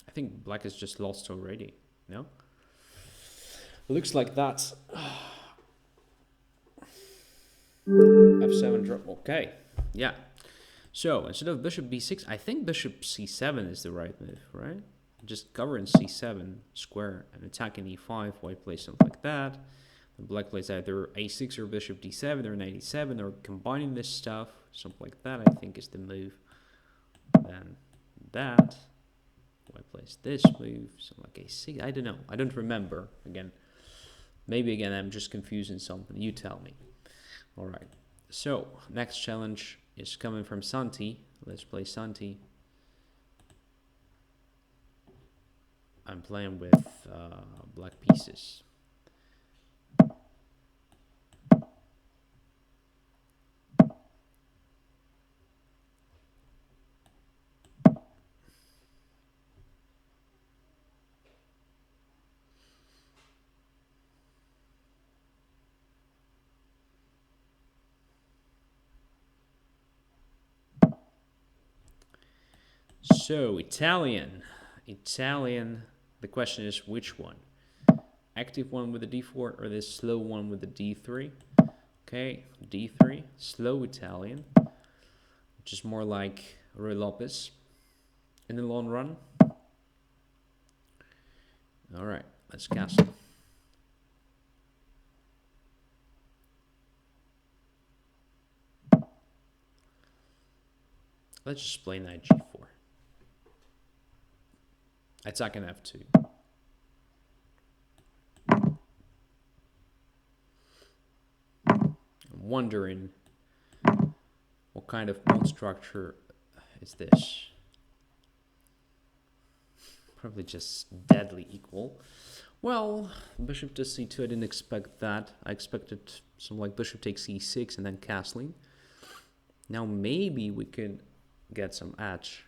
I think black has just lost already, no? Looks like that. f7 drop, okay, yeah. So instead of bishop b6, I think bishop c7 is the right move, right? Just covering c7 square and attacking e5. White plays something like that. And black plays either a6 or bishop d7 or knight e7, or combining this stuff, something like that. I think is the move. Then that. White plays this move, something like a6. I don't know. I don't remember. Maybe I'm just confusing something. You tell me. All right. So next challenge is coming from Santi. Let's play Santi. I'm playing with black pieces. So Italian. The question is which one? Active one with the d4 or this slow one with the d3? Okay, d3, slow Italian, which is more like Ruy Lopez in the long run. All right, let's cast. Let's just play knight g4. Attacking f2. I'm wondering what kind of pawn structure is this? Probably just deadly equal. Well, bishop to c2, I didn't expect that. I expected some like bishop takes e6 and then castling. Now maybe we could get some edge.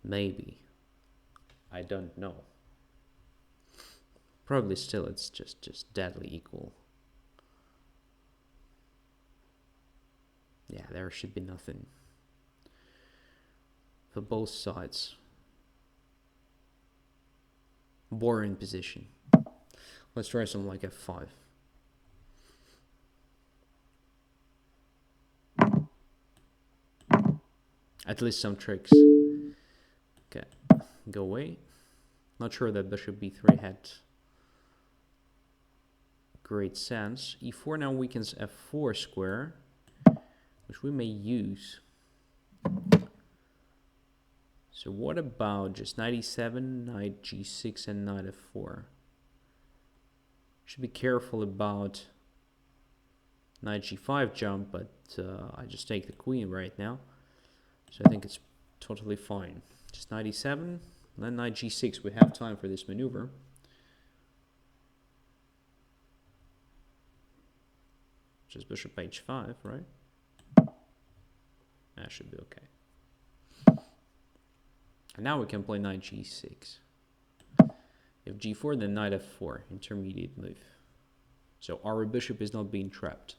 Maybe. I don't know. Probably still it's just deadly equal. Yeah, there should be nothing for both sides. Boring position. Let's try some like f5. At least some tricks. Okay, go away. Not sure that bishop b3 had great sense. e4 now weakens f4 square, which we may use. So what about just knight e7, knight g6, and knight f4? Should be careful about knight g5 jump, but I just take the queen right now. So I think it's totally fine. Just knight e7, then knight g6. We have time for this maneuver. Just bishop h5, right? That should be okay. And now we can play knight g6. If g4, then knight f4, intermediate move. So our bishop is not being trapped.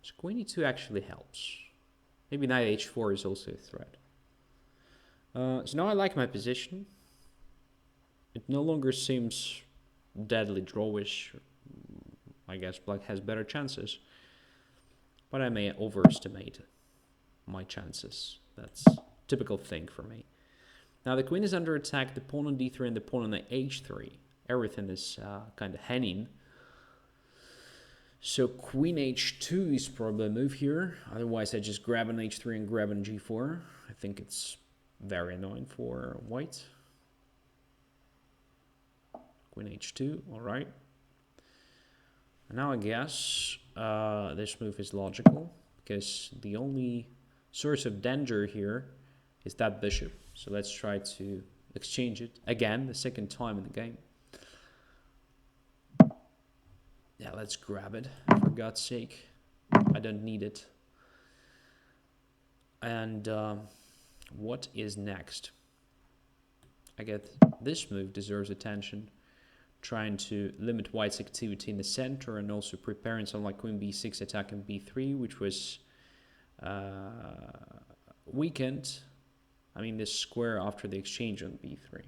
So queen e2 actually helps. Maybe knight h4 is also a threat. So now I like my position. It no longer seems deadly drawish. I guess black has better chances. But I may overestimate my chances. That's a typical thing for me. Now the queen is under attack, the pawn on d3 and the pawn on h3. Everything is kind of hanging. So queen h2 is probably a move here. Otherwise I just grab an h3 and grab an g4. I think it's very annoying for white. Queen h2, alright. And now I guess this move is logical, because the only source of danger here is that bishop. So let's try to exchange it again, the second time in the game. Yeah, let's grab it, for God's sake. I don't need it. And what is next? I get this move deserves attention. Trying to limit white's activity in the center and also preparing something like queen b6 attacking b3, which was weakened. I mean, this square after the exchange on b3.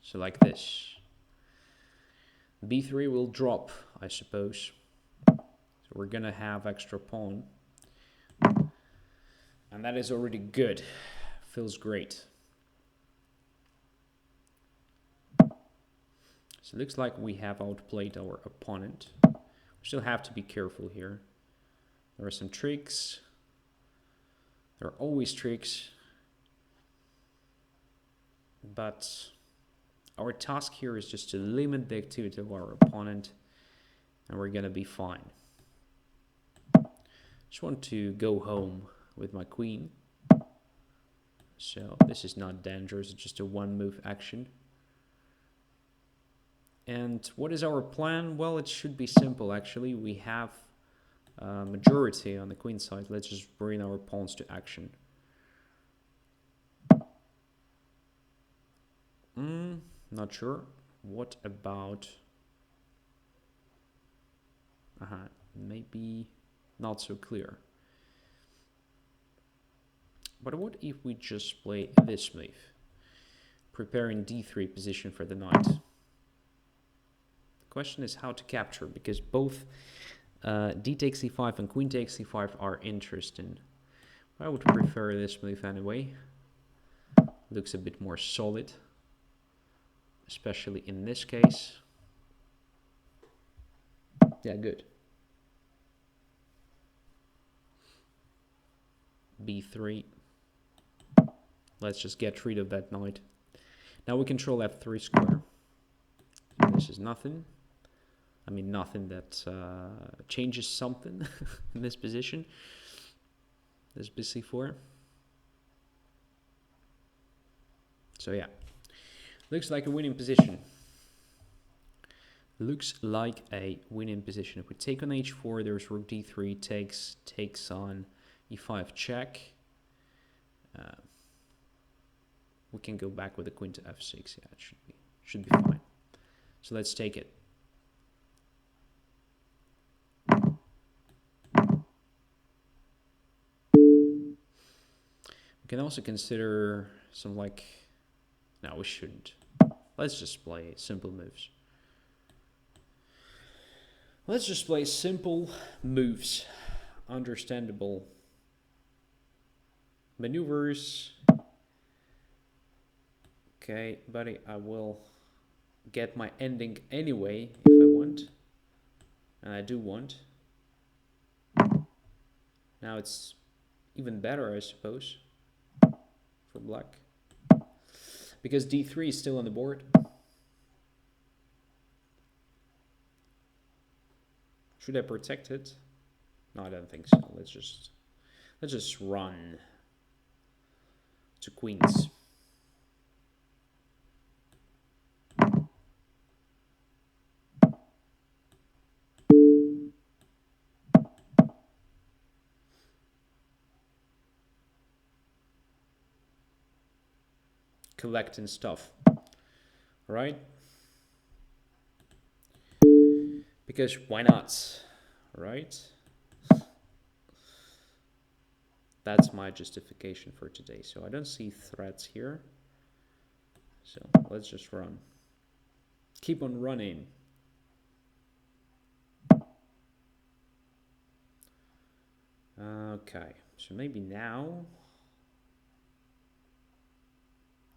So like this. b3 will drop, I suppose. So we're gonna have extra pawn. And that is already good. Feels great. So it looks like we have outplayed our opponent. We still have to be careful here. There are some tricks. There are always tricks. But our task here is just to limit the activity of our opponent. And we're gonna be fine. Just want to go home with my queen. So this is not dangerous, it's just a one move action. And what is our plan? Well, it should be simple actually. We have a majority on the queen side. Let's just bring our pawns to action. Not sure. What about... maybe not so clear. But what if we just play this move? Preparing d3 position for the knight. The question is how to capture, because both d takes e5 and queen takes e5 are interesting. I would prefer this move anyway. Looks a bit more solid. especially in this case. Yeah, good. B3. Let's just get rid of that knight. Now we control F3 square. This is nothing. I mean, nothing that changes something in this position. This BC4. So yeah, looks like a winning position. Looks like a winning position. If we take on H4, there's Rook D3 takes on E5 check. We can go back with the Queen to F6. Yeah, it should be fine. So let's take it. We can also consider some like. No, we shouldn't. Let's just play simple moves. Let's just play simple moves. Understandable maneuvers. Okay, buddy, I will get my ending anyway if I want. And I do want. Now it's even better, I suppose, for black. Because D3 is still on the board. Should I protect it? No, I don't think so. Let's just run to queens. Collecting stuff, right? Because why not, right? That's my justification for today. So I don't see threats here. So let's just run. Keep on running. Okay, so maybe now.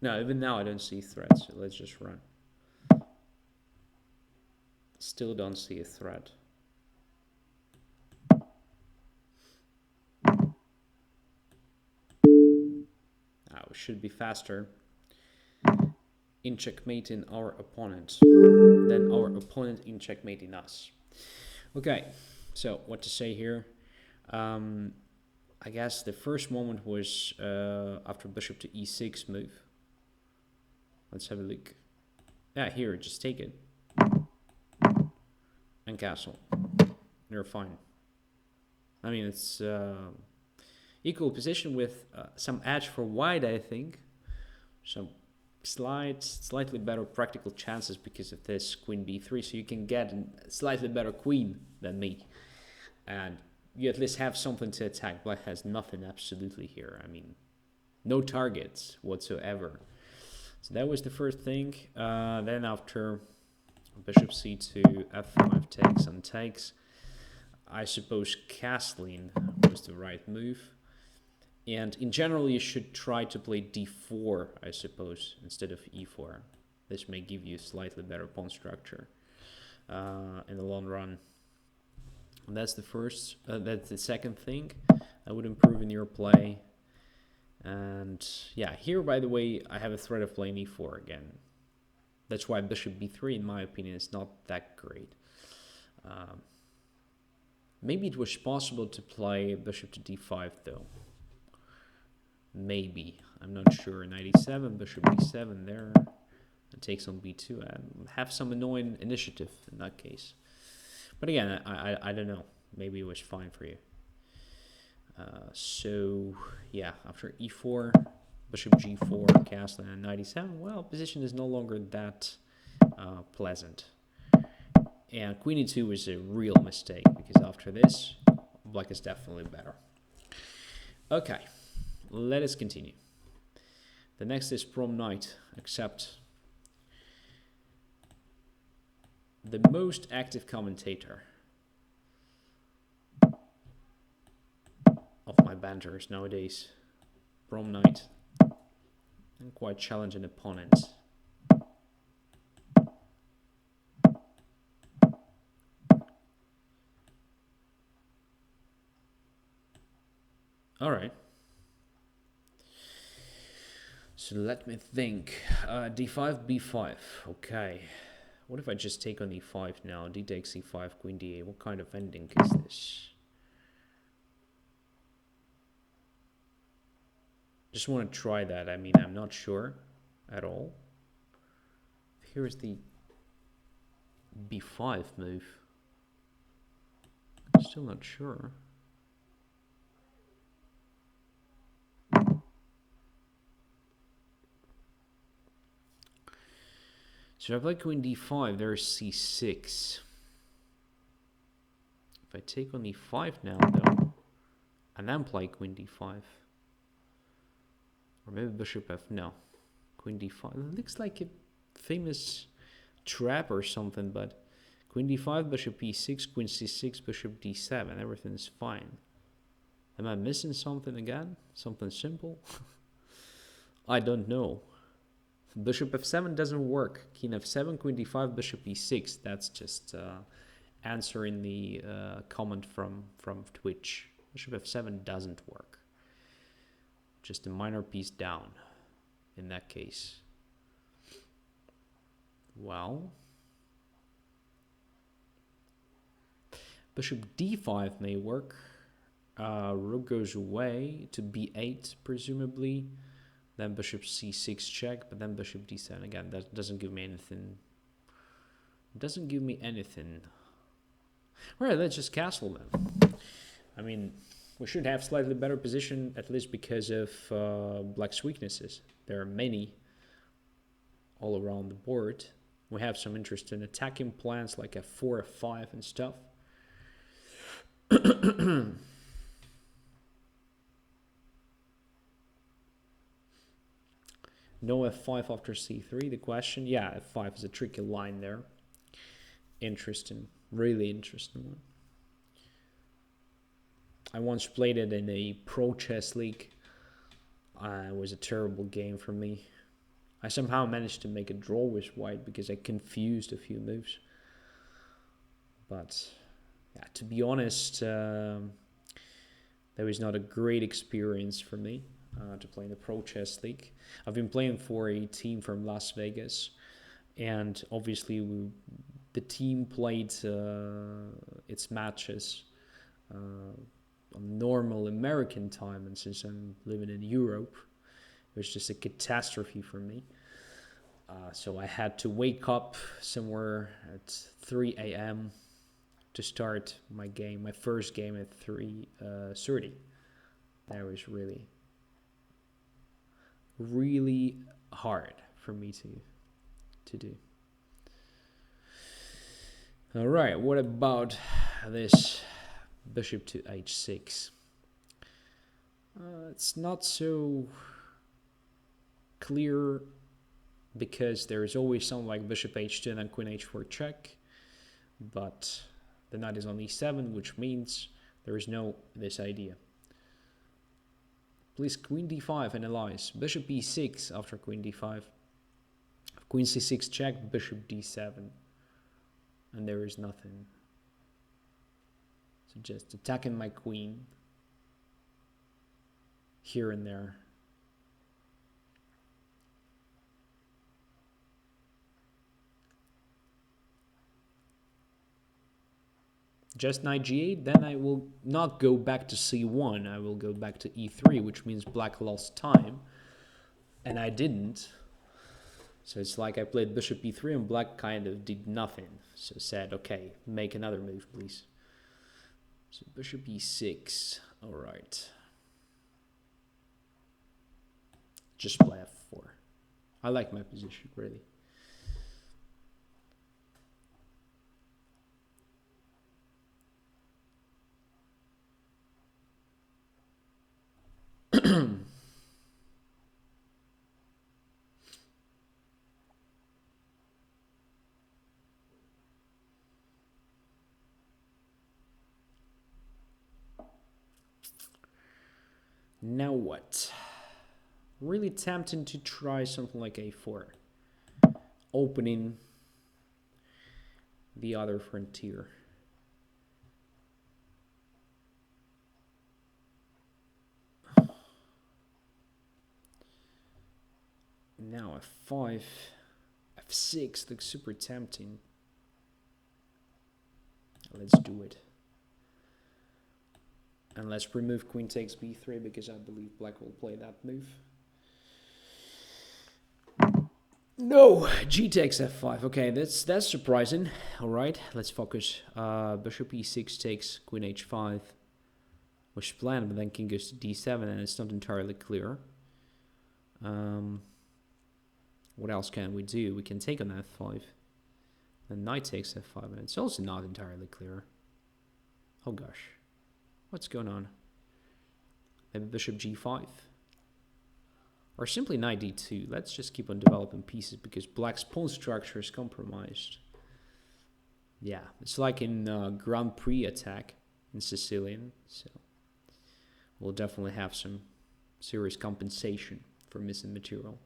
No, even now I don't see threats, so let's just run. Still don't see a threat. Now we should be faster in checkmating our opponent than our opponent in checkmating us. Okay, so what to say here? I guess the first moment was after bishop to e6 move. Let's have a look. Yeah, here, just take it. And castle. You're fine. I mean, it's equal position with some edge for white, I think. Some slightly better practical chances because of this queen b3, so you can get a slightly better queen than me. And you at least have something to attack. Black has nothing absolutely here. I mean, no targets whatsoever. So that was the first thing. Then after bishop c2, f5 takes and takes, I suppose castling was the right move. And in general, you should try to play d4, I suppose, instead of e4. This may give you slightly better pawn structure in the long run. And that's the first. That's the second thing I would improve in your play. And yeah, here, by the way, I have a threat of playing e4 again. That's why bishop b3, in my opinion, is not that great. Maybe it was possible to play bishop to d5, though. Maybe. I'm not sure. Knight e7, bishop b7 there. It takes on b2. I have some annoying initiative in that case. But again, I don't know. Maybe it was fine for you. So, yeah, after e4, bishop g4, castle, and knight e7, well, position is no longer that pleasant. And queen e2 was a real mistake, because after this, black is definitely better. Okay, let us continue. The next is prom night, except the most active commentator of my banters nowadays, prom night, and quite challenging opponents. All right. So let me think. D5, B5. Okay. What if I just take on E5 now? D takes E5, Queen D8. What kind of ending is this? Just want to try that. I mean, I'm not sure at all. Here's the B5 move. Still not sure. So if I play Queen D5, there's C6. If I take on E5 now, though, and then play Queen D5, or maybe Bishop F. No, Queen D5. It looks like a famous trap or something, but Queen D5, Bishop E6, Queen C6, Bishop D7. Everything's fine. Am I missing something again? Something simple? I don't know. Bishop F7 doesn't work. King F7, Queen D5, Bishop E6. That's just answering the comment from Twitch. Bishop F7 doesn't work. Just a minor piece down in that case. Well, Bishop D5 may work. Rook goes away to B8, presumably. Then Bishop C6 check, but then Bishop D7 again. That doesn't give me anything. Doesn't give me anything. All right, let's just castle them. I mean, we should have slightly better position, at least because of Black's weaknesses. There are many all around the board. We have some interest in attacking plans like F4, F5 and stuff. No F5 after C3, the question. Yeah, F5 is a tricky line there. Interesting, really interesting one. I once played it in a pro chess league. It was a terrible game for me. I somehow managed to make a draw with white because I confused a few moves. But yeah, to be honest, that was not a great experience for me to play in the pro chess league. I've been playing for a team from Las Vegas, and obviously the team played its matches on normal American time, and since I'm living in Europe, it was just a catastrophe for me. So I had to wake up somewhere at 3 a.m. to start my game, my first game at 3:30. That was really hard for me to do. All right, what about this bishop to h6? It's not so clear because there is always something like bishop h2 and then queen h4 check, but the knight is on e7, which means there is no this idea. Please, queen d5 analyze. Bishop e6 after queen d5. Queen c6 check, bishop d7. And there is nothing. So just attacking my queen here and there. Just knight g8, then I will not go back to c1, I will go back to e3, which means black lost time, and I didn't. So it's like I played bishop e3 and black kind of did nothing. So said, okay, make another move, please. So bishop e6, all right. Just play f4. I like my position, really. Now what? Really tempting to try something like a4. Opening the other frontier. Now f5, f6 looks super tempting. Let's do it. And let's remove queen takes b3 because I believe black will play that move. No, g takes f5. Okay, that's surprising. All right, let's focus. Bishop e6 takes queen h5. Was planned, but then king goes to d7, and it's not entirely clear. What else can we do? We can take on f5. Then knight takes f5, and it's also not entirely clear. Oh gosh. What's going on? Maybe bishop g5. Or simply knight d2. Let's just keep on developing pieces because black's pawn structure is compromised. Yeah, it's like in Grand Prix attack in Sicilian. So we'll definitely have some serious compensation for missing material.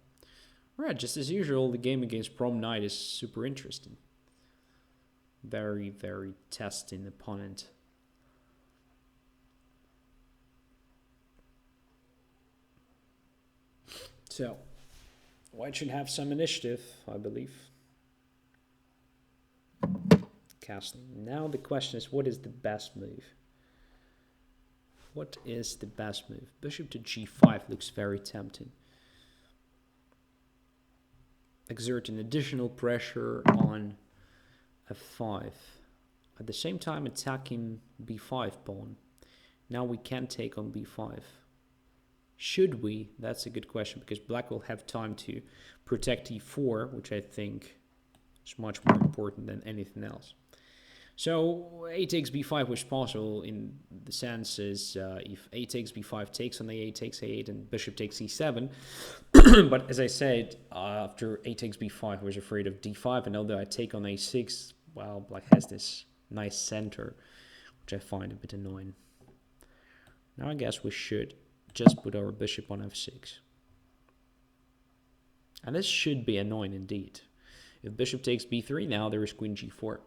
Alright, just as usual, the game against Prom Knight is super interesting. Very, very testing opponent. So, white should have some initiative, I believe. Castling. Now the question is, what is the best move? What is the best move? Bishop to g5 looks very tempting. Exerting additional pressure on f5. At the same time attacking b5 pawn. Now we can take on b5. Should we? That's a good question because black will have time to protect e4, which I think is much more important than anything else. So a takes b5 was possible in the sense is if a takes b5 takes on a8 takes a8 and bishop takes e7. But as I said, after a takes b5 I was afraid of d5, and although I take on a6, well, black has this nice center, which I find a bit annoying. Now I guess we should just put our bishop on f6. And this should be annoying indeed. If bishop takes b3, now there is queen g4.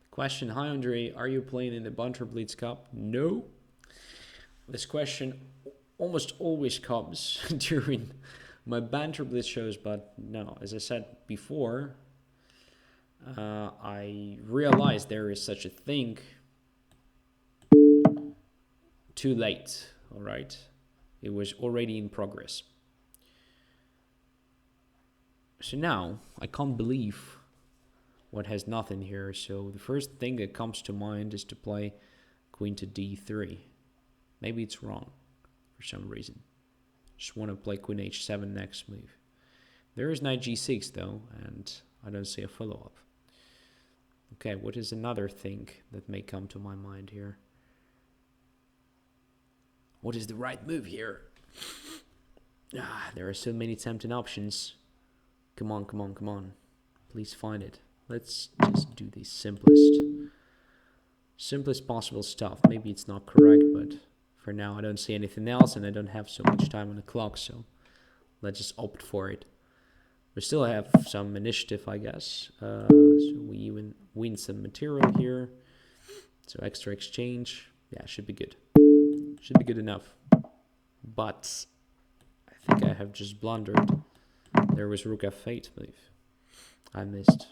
Question, hi Andrey, are you playing in the Banter Blitz Cup? No. This question almost always comes during my Banter Blitz shows, but no, as I said before, I realized there is such a thing too late, all right? It was already in progress. So now, I can't believe what has nothing here. So the first thing that comes to mind is to play queen to d3. Maybe it's wrong for some reason. Just want to play queen h7 next move. There is knight g6 though, and I don't see a follow-up. Okay, what is another thing that may come to my mind here? What is the right move here? There are so many tempting options. Come on, come on, come on. Please find it. Let's just do the simplest possible stuff. Maybe it's not correct, but for now I don't see anything else and I don't have so much time on the clock, so let's just opt for it. We still have some initiative, I guess. So we even win some material here. So extra exchange. Yeah, should be good. Should be good enough. But I think I have just blundered. There was rook f8 move. I missed.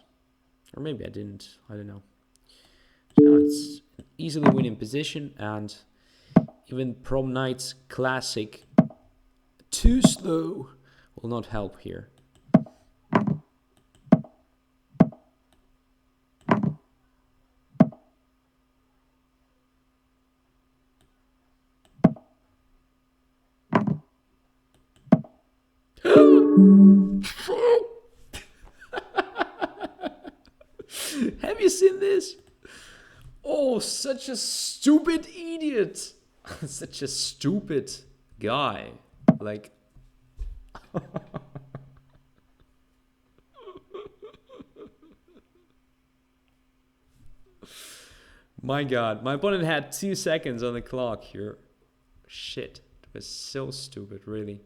Or maybe I didn't. I don't know. So now it's an easily winning position, and even Prom Knight's classic too slow will not help here. Have you seen this? Oh, such a stupid idiot. Such a stupid guy. Like... My god, my opponent had 2 seconds on the clock here. Shit, it was so stupid, really.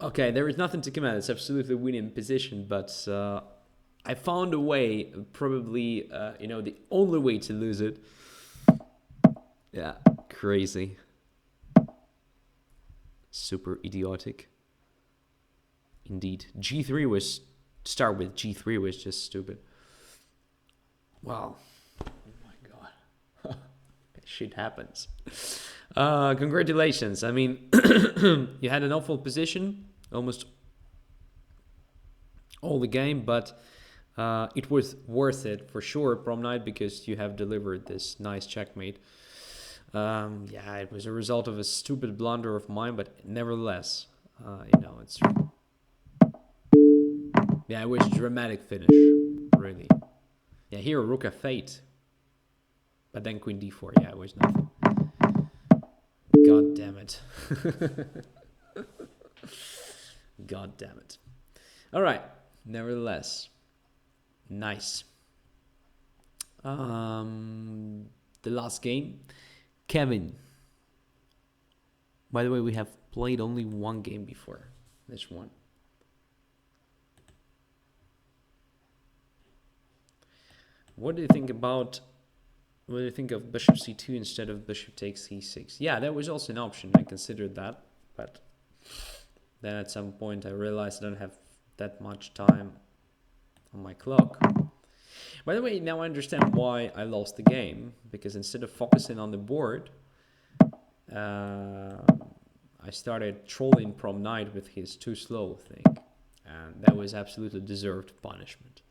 Okay, there is nothing to comment. It's absolutely winning position, but I found a way, probably, the only way to lose it. Yeah, crazy. Super idiotic. Indeed. G3 was... Start with G3 was just stupid. Wow. Oh my god. Shit happens. Congratulations. I mean, you had an awful position almost all the game, but it was worth it for sure, Prom Night, because you have delivered this nice checkmate. Yeah, it was a result of a stupid blunder of mine, but nevertheless, it's... Yeah, it was a dramatic finish, really. Yeah, here, Rook F8. But then Queen D4, yeah, it was nothing. God damn it. God damn it. All right, nevertheless, nice. The last game, Kevin. By the way, we have played only one game before this one. What do you think about... What do you think of bishop c2 instead of bishop takes c6? Yeah, that was also an option. I considered that, but then at some point I realized I don't have that much time on my clock. By the way, now I understand why I lost the game, because instead of focusing on the board, I started trolling Prom Night with his too slow thing, and that was absolutely deserved punishment.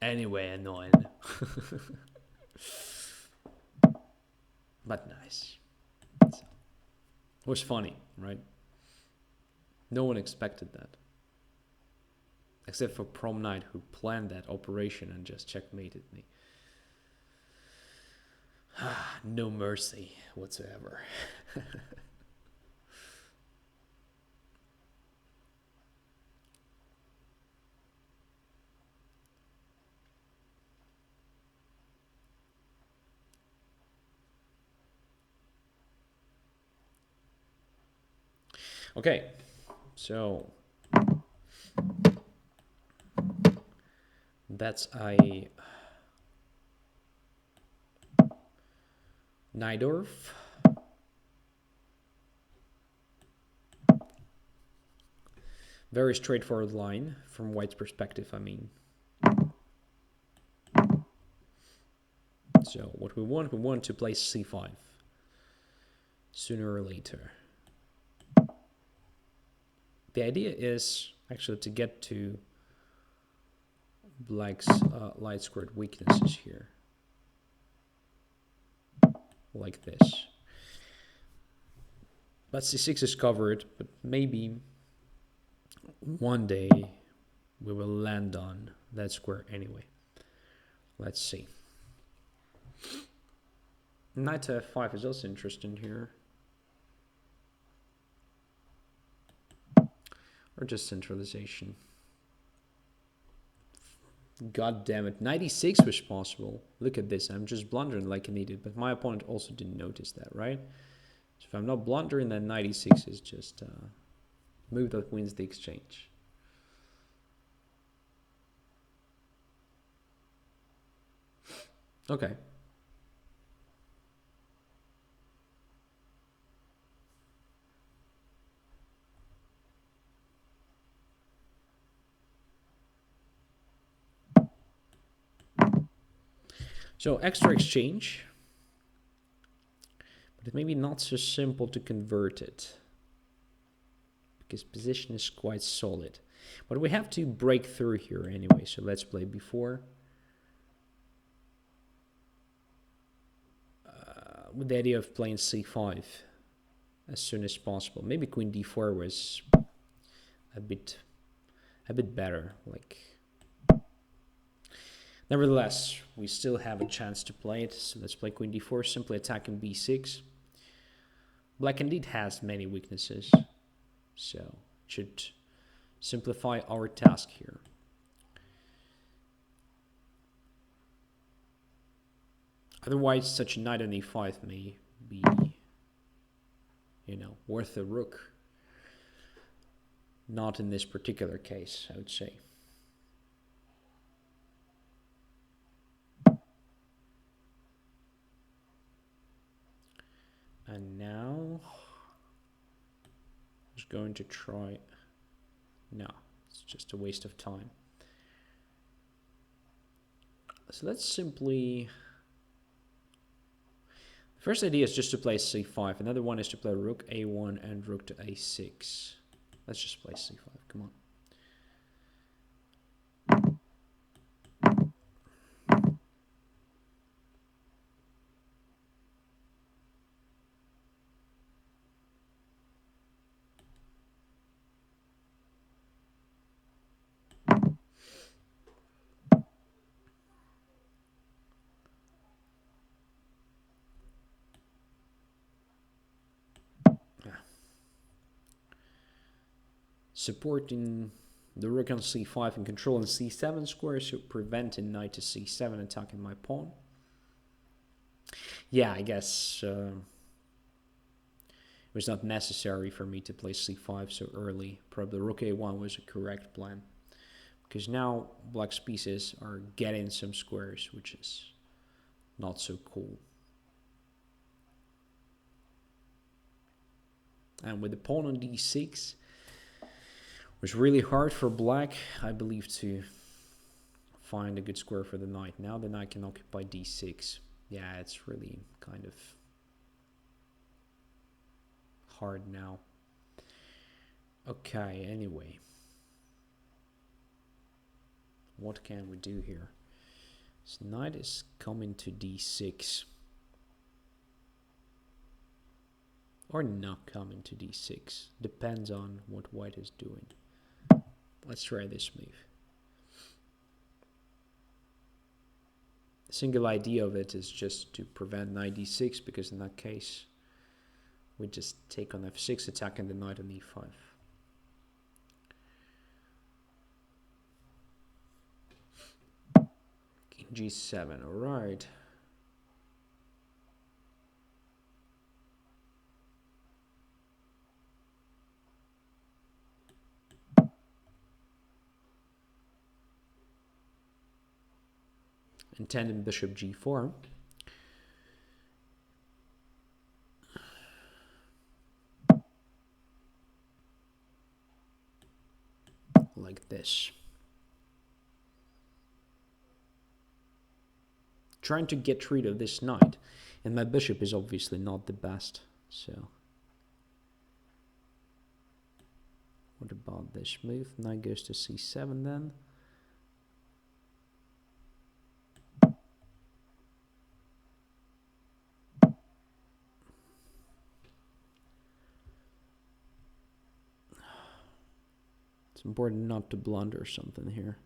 Anyway, annoying. But nice. So, it was funny, right? No one expected that. Except for Prom Night, who planned that operation and just checkmated me. No mercy whatsoever. Okay, so that's a Najdorf. Very straightforward line from White's perspective, I mean. So what we want to play c5 sooner or later. The idea is actually to get to Black's light squared weaknesses here. Like this. But c6 is covered, but maybe one day we will land on that square anyway. Let's see. Knight to f5 is also interesting here. Or just centralization. God damn it. 96 was possible. Look at this. I'm just blundering like an idiot. But my opponent also didn't notice that, right? So if I'm not blundering, then 96 is just a move that wins the exchange. Okay. So extra exchange, but it may be not so simple to convert it because position is quite solid. But we have to break through here anyway, so let's play b4. With the idea of playing c5 as soon as possible. Maybe queen d4 was a bit better, like. Nevertheless, we still have a chance to play it, so let's play queen d4, simply attacking b6. Black indeed has many weaknesses, so it should simplify our task here. Otherwise, such a knight on e5 may be, worth a rook. Not in this particular case, I would say. And now, I'm just going to try. No, it's just a waste of time. So let's simply. First idea is just to play c5. Another one is to play rook a1 and rook to a6. Let's just play c5. Come on. Supporting the rook on c5 and controlling c7 square, so preventing knight to c7 attacking my pawn. Yeah, I guess it was not necessary for me to play c5 so early. Probably rook a1 was a correct plan, because now black's pieces are getting some squares, which is not so cool. And with the pawn on d6, it was really hard for black, I believe, to find a good square for the knight. Now the knight can occupy d6. Yeah, it's really kind of hard now. Okay, anyway. What can we do here? This knight is coming to d6. Or not coming to d6. Depends on what white is doing. Let's try this move. The single idea of it is just to prevent knight d6, because in that case we just take on f6, attacking the knight on e5. King g7, alright. Intending bishop g4. Like this. Trying to get rid of this knight. And my bishop is obviously not the best, so. What about this move? Knight goes to c7 then. It's important not to blunder something here.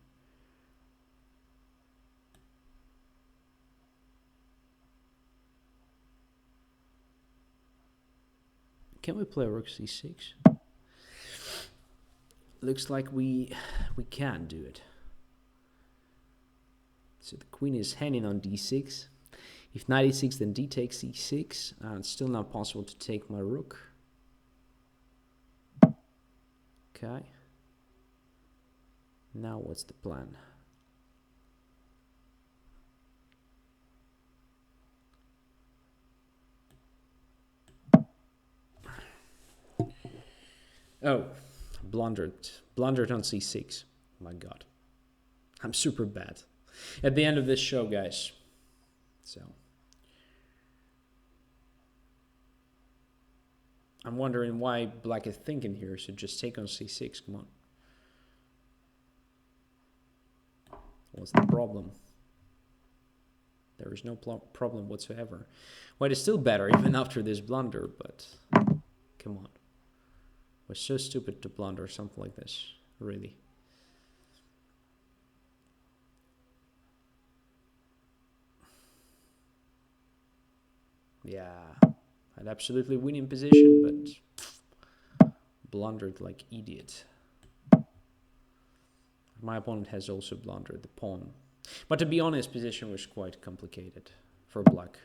Can we play rook c6? Looks like we can do it. So the queen is hanging on d6. If knight e6, then d takes c6. It's still not possible to take my rook. Okay. Now what's the plan? Oh, blundered on c6. My god, I'm super bad at the end of this show, guys. So I'm wondering why black is thinking here. So just take on c6. Come on. What's the problem? There is no problem whatsoever. White is still better even after this blunder, but come on. It was so stupid to blunder something like this, really. Yeah, had absolutely winning position, but blundered like idiot. My opponent has also blundered the pawn. But to be honest, position was quite complicated for black.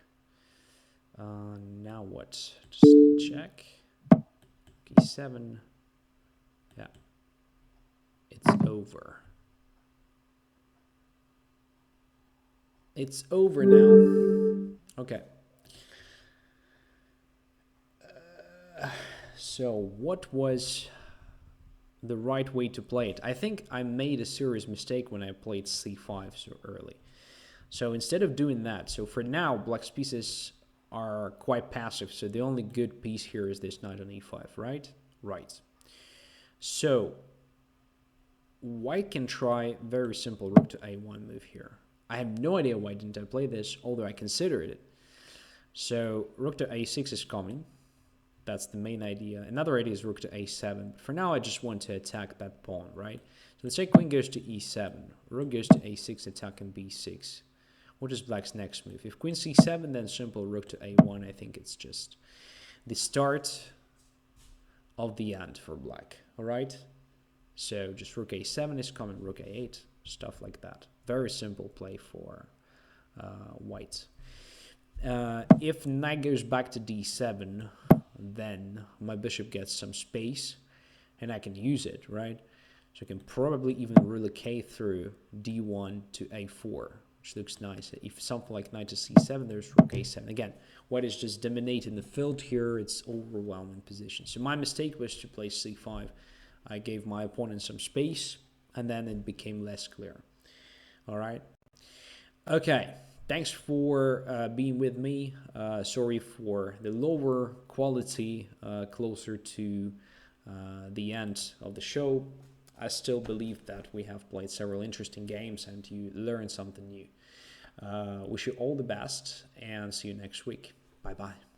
Now what? Just check. e7. Yeah. It's over. It's over now. Okay. So what was the right way to play it? I think I made a serious mistake when I played c5 so early. So instead of doing that, so for now, black's pieces are quite passive. So the only good piece here is this knight on e5, right? Right. So white can try very simple rook to a1 move here. I have no idea why didn't I play this, although I considered it. So rook to a6 is coming. That's the main idea. Another idea is rook to a7. But for now, I just want to attack that pawn, right? So let's say queen goes to e7. Rook goes to a6, attacking b6. What is black's next move? If queen c7, then simple rook to a1. I think it's just the start of the end for black, all right? So just rook a7 is coming, rook a8, stuff like that. Very simple play for white. If knight goes back to d7, then my bishop gets some space, and I can use it, right? So I can probably even relocate through d1 to a4, which looks nice. If something like knight to c7, there's rook a7. Again, white is just dominating the field here. It's overwhelming position. So my mistake was to play c5. I gave my opponent some space, and then it became less clear. All right. Okay. Thanks for being with me. Sorry for the lower quality closer to the end of the show. I still believe that we have played several interesting games and you learned something new. Wish you all the best and see you next week. Bye-bye.